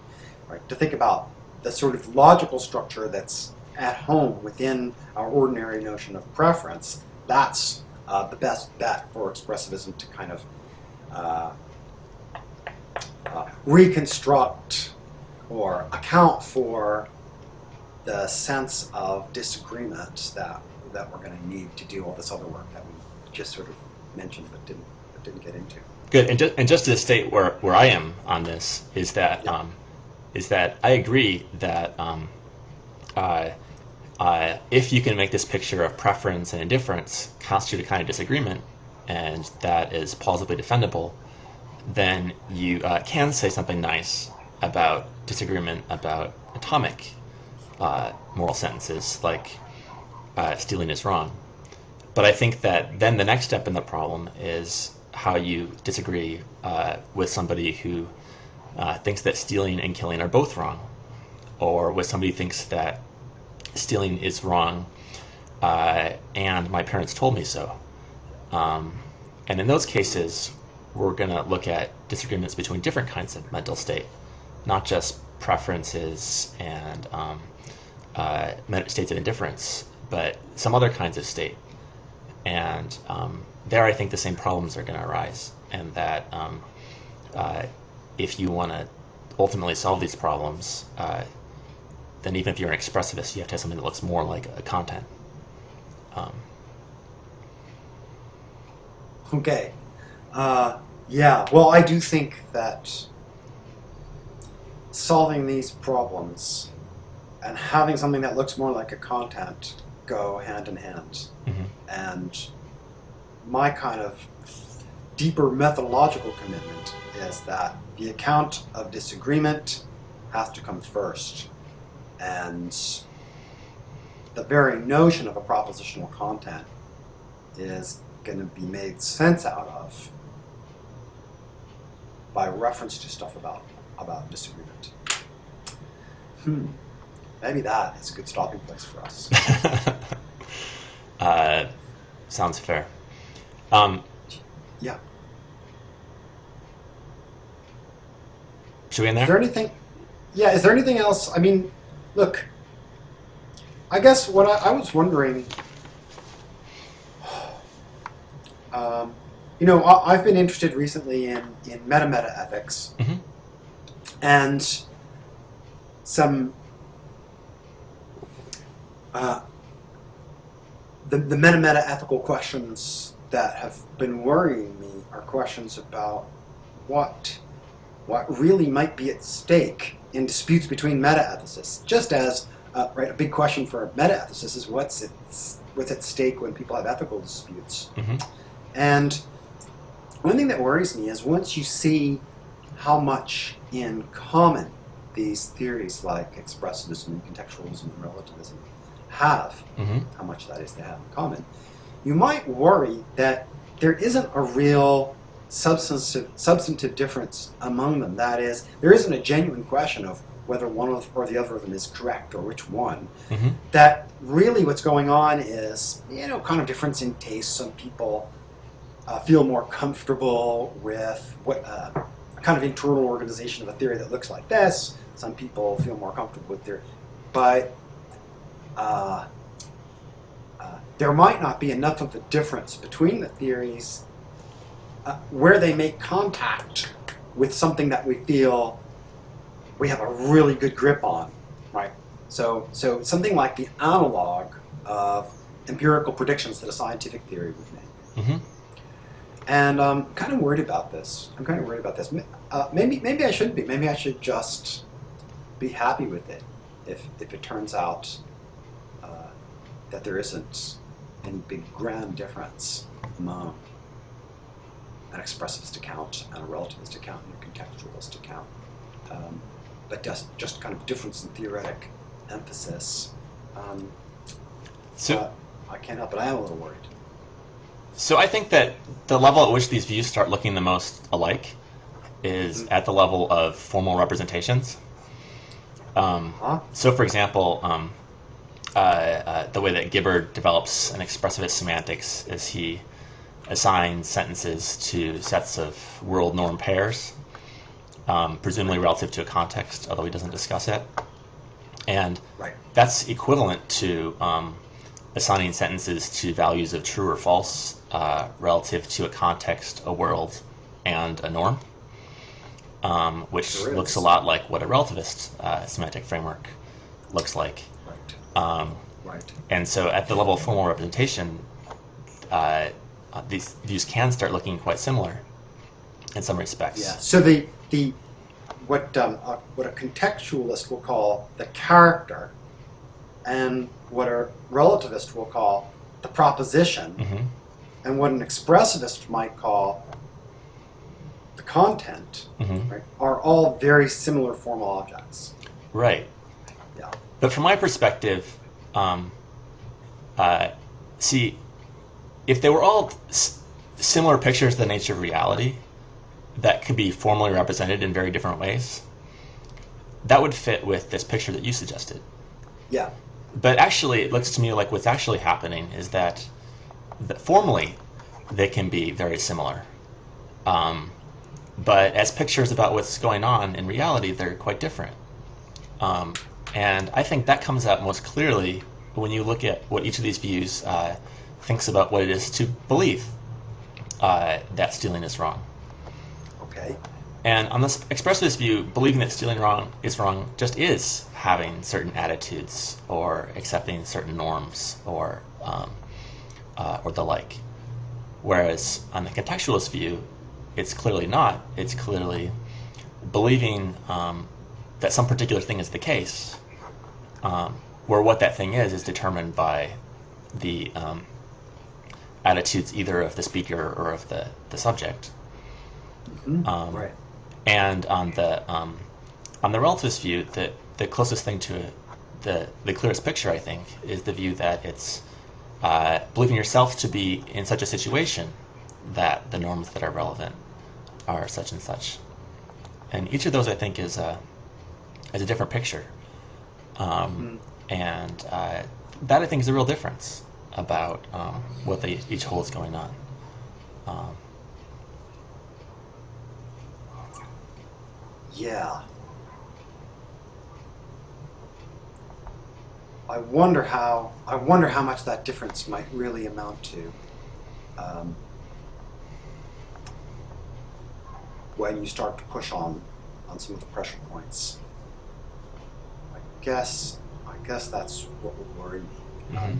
Right? To think about the sort of logical structure that's at home within our ordinary notion of preference, that's the best bet for expressivism to kind of reconstruct or account for the sense of disagreement that we're going to need to do all this other work that we just sort of mentioned but didn't get into. Good. And just to state where I am on this is that I agree that if you can make this picture of preference and indifference constitute a kind of disagreement, and that is plausibly defendable, then you can say something nice about disagreement about atomic moral sentences, like stealing is wrong. But I think that then the next step in the problem is how you disagree with somebody who thinks that stealing and killing are both wrong, or with somebody who thinks that stealing is wrong and my parents told me so. And in those cases, we're going to look at disagreements between different kinds of mental state, not just preferences and states of indifference, but some other kinds of state. And there I think the same problems are going to arise, and that if you want to ultimately solve these problems, then even if you're an expressivist, you have to have something that looks more like a content. Okay. Yeah, well, I do think that solving these problems and having something that looks more like a content go hand in hand. Mm-hmm. And my kind of deeper methodological commitment is that the account of disagreement has to come first. And the very notion of a propositional content is going to be made sense out of by reference to stuff about disagreement. Maybe that is a good stopping place for us. Sounds fair. Yeah. Should we end there? Is there anything? Yeah. Is there anything else? I mean, look. I guess what I was wondering. I've been interested recently in meta ethics, Mm-hmm. and some the meta ethical questions that have been worrying me are questions about what really might be at stake in disputes between meta-ethicists. Just as a big question for meta-ethicists is what's at stake when people have ethical disputes. Mm-hmm. And one thing that worries me is once you see how much in common these theories like expressivism and contextualism and relativism have, Mm-hmm. how much that is they have in common, you might worry that there isn't a real substantive difference among them. That is, there isn't a genuine question of whether one or the other of them is correct or which one. Mm-hmm. That really what's going on is, kind of difference in taste. Some people feel more comfortable with what a kind of internal organization of a theory that looks like this. Some people feel more comfortable with their, but there might not be enough of a difference between the theories where they make contact with something that we feel we have a really good grip on, right? So something like the analog of empirical predictions that a scientific theory would make. Mm-hmm. And I'm kind of worried about this. Maybe I shouldn't be. Maybe I should just be happy with it if it turns out that there isn't any big grand difference among an expressivist account and a relativist account and a contextualist account. But just kind of difference in theoretic emphasis. I can't help it. I am a little worried. So I think that the level at which these views start looking the most alike is at the level of formal representations. So, for example, the way that Gibbard develops an expressivist semantics is he assigns sentences to sets of world norm pairs, presumably relative to a context, although he doesn't discuss it. And that's equivalent to assigning sentences to values of true or false relative to a context, a world, and a norm, which looks a lot like what a relativist semantic framework looks like. And so at the level of formal representation, these views can start looking quite similar in some respects. Yeah. So what a contextualist will call the character, and what a relativist will call the proposition, and what an expressivist might call the content, right, are all very similar formal objects. Right. Yeah. But from my perspective, see, if they were all similar pictures of the nature of reality that could be formally represented in very different ways, that would fit with this picture that you suggested. Yeah. But actually, it looks to me like what's actually happening is that formally they can be very similar. But as pictures about what's going on in reality, they're quite different. And I think that comes out most clearly when you look at what each of these views thinks about what it is to believe that stealing is wrong. Okay. And on this expressivist view, believing that stealing is wrong just is having certain attitudes or accepting certain norms or the like. Whereas on the contextualist view, it's clearly not. It's clearly believing that some particular thing is the case, where what that thing is determined by the attitudes either of the speaker or of the subject. Right. And on the relativist view, the closest thing to the clearest picture, I think, is the view that it's believing yourself to be in such a situation that the norms that are relevant are such and such. And each of those, I think, is a different picture. And that, I think, is a real difference about what they each hold is going on. Yeah. I wonder how much that difference might really amount to when you start to push on some of the pressure points. I guess that's what would worry me.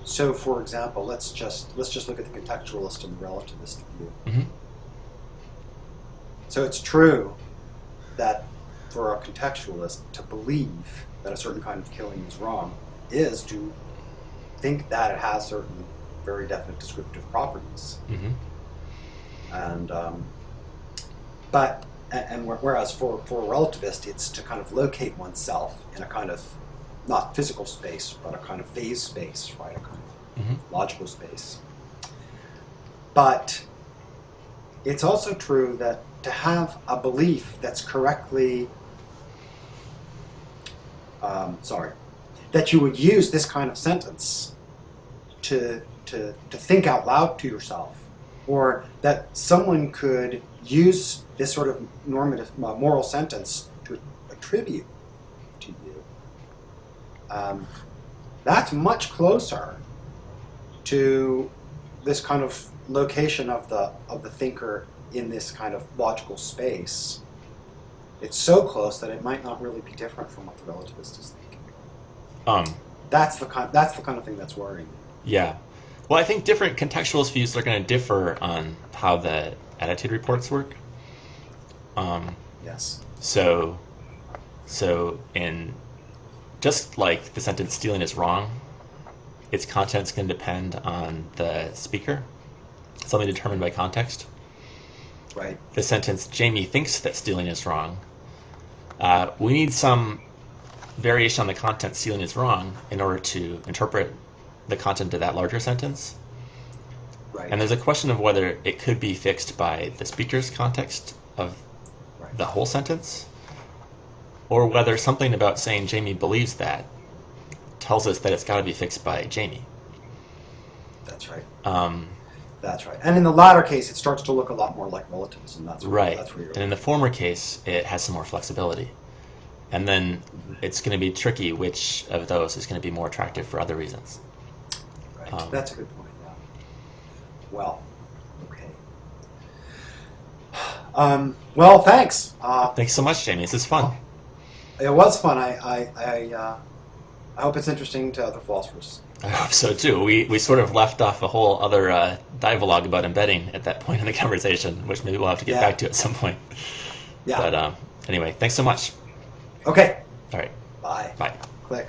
So, for example, let's just look at the contextualist and the relativist view. So it's true that for a contextualist to believe that a certain kind of killing is wrong is to think that it has certain very definite descriptive properties. And whereas for a relativist, it's to kind of locate oneself in a kind of not physical space, but a kind of phase space, right? A kind of logical space. But it's also true that to have a belief that's correctly, that you would use this kind of sentence to think out loud to yourself, or that someone could use this sort of normative moral sentence to attribute to you. That's much closer to this kind of location of the thinker in this kind of logical space. It's so close that it might not really be different from what the relativist is thinking. That's the kind of thing that's worrying me. Yeah. Well, I think different contextualist views are going to differ on how the attitude reports work. Yes. So in just like the sentence "stealing is wrong," its content's going to depend on the speaker, something determined by context. Right. The sentence "Jamie thinks that stealing is wrong." We need some variation on the content "stealing is wrong" in order to interpret the content of that larger sentence. Right. And there's a question of whether it could be fixed by the speaker's context of Right. the whole sentence, or whether something about saying Jamie believes that tells us that it's got to be fixed by Jamie. That's right. Um, That's right. And in the latter case, it starts to look a lot more like relatives, and that's right. That's where you're. And in the former case, it has some more flexibility. And then it's going to be tricky which of those is going to be more attractive for other reasons. Right. That's a good point. Yeah. Well. Okay. Well, thanks. Thanks so much, Jamie. This is fun. It was fun. I hope it's interesting to other philosophers. I hope so too. We sort of left off a whole other dialogue about embedding at that point in the conversation, which maybe we'll have to get back to at some point. Yeah. But anyway, thanks so much. Okay. All right. Bye. Bye. Click.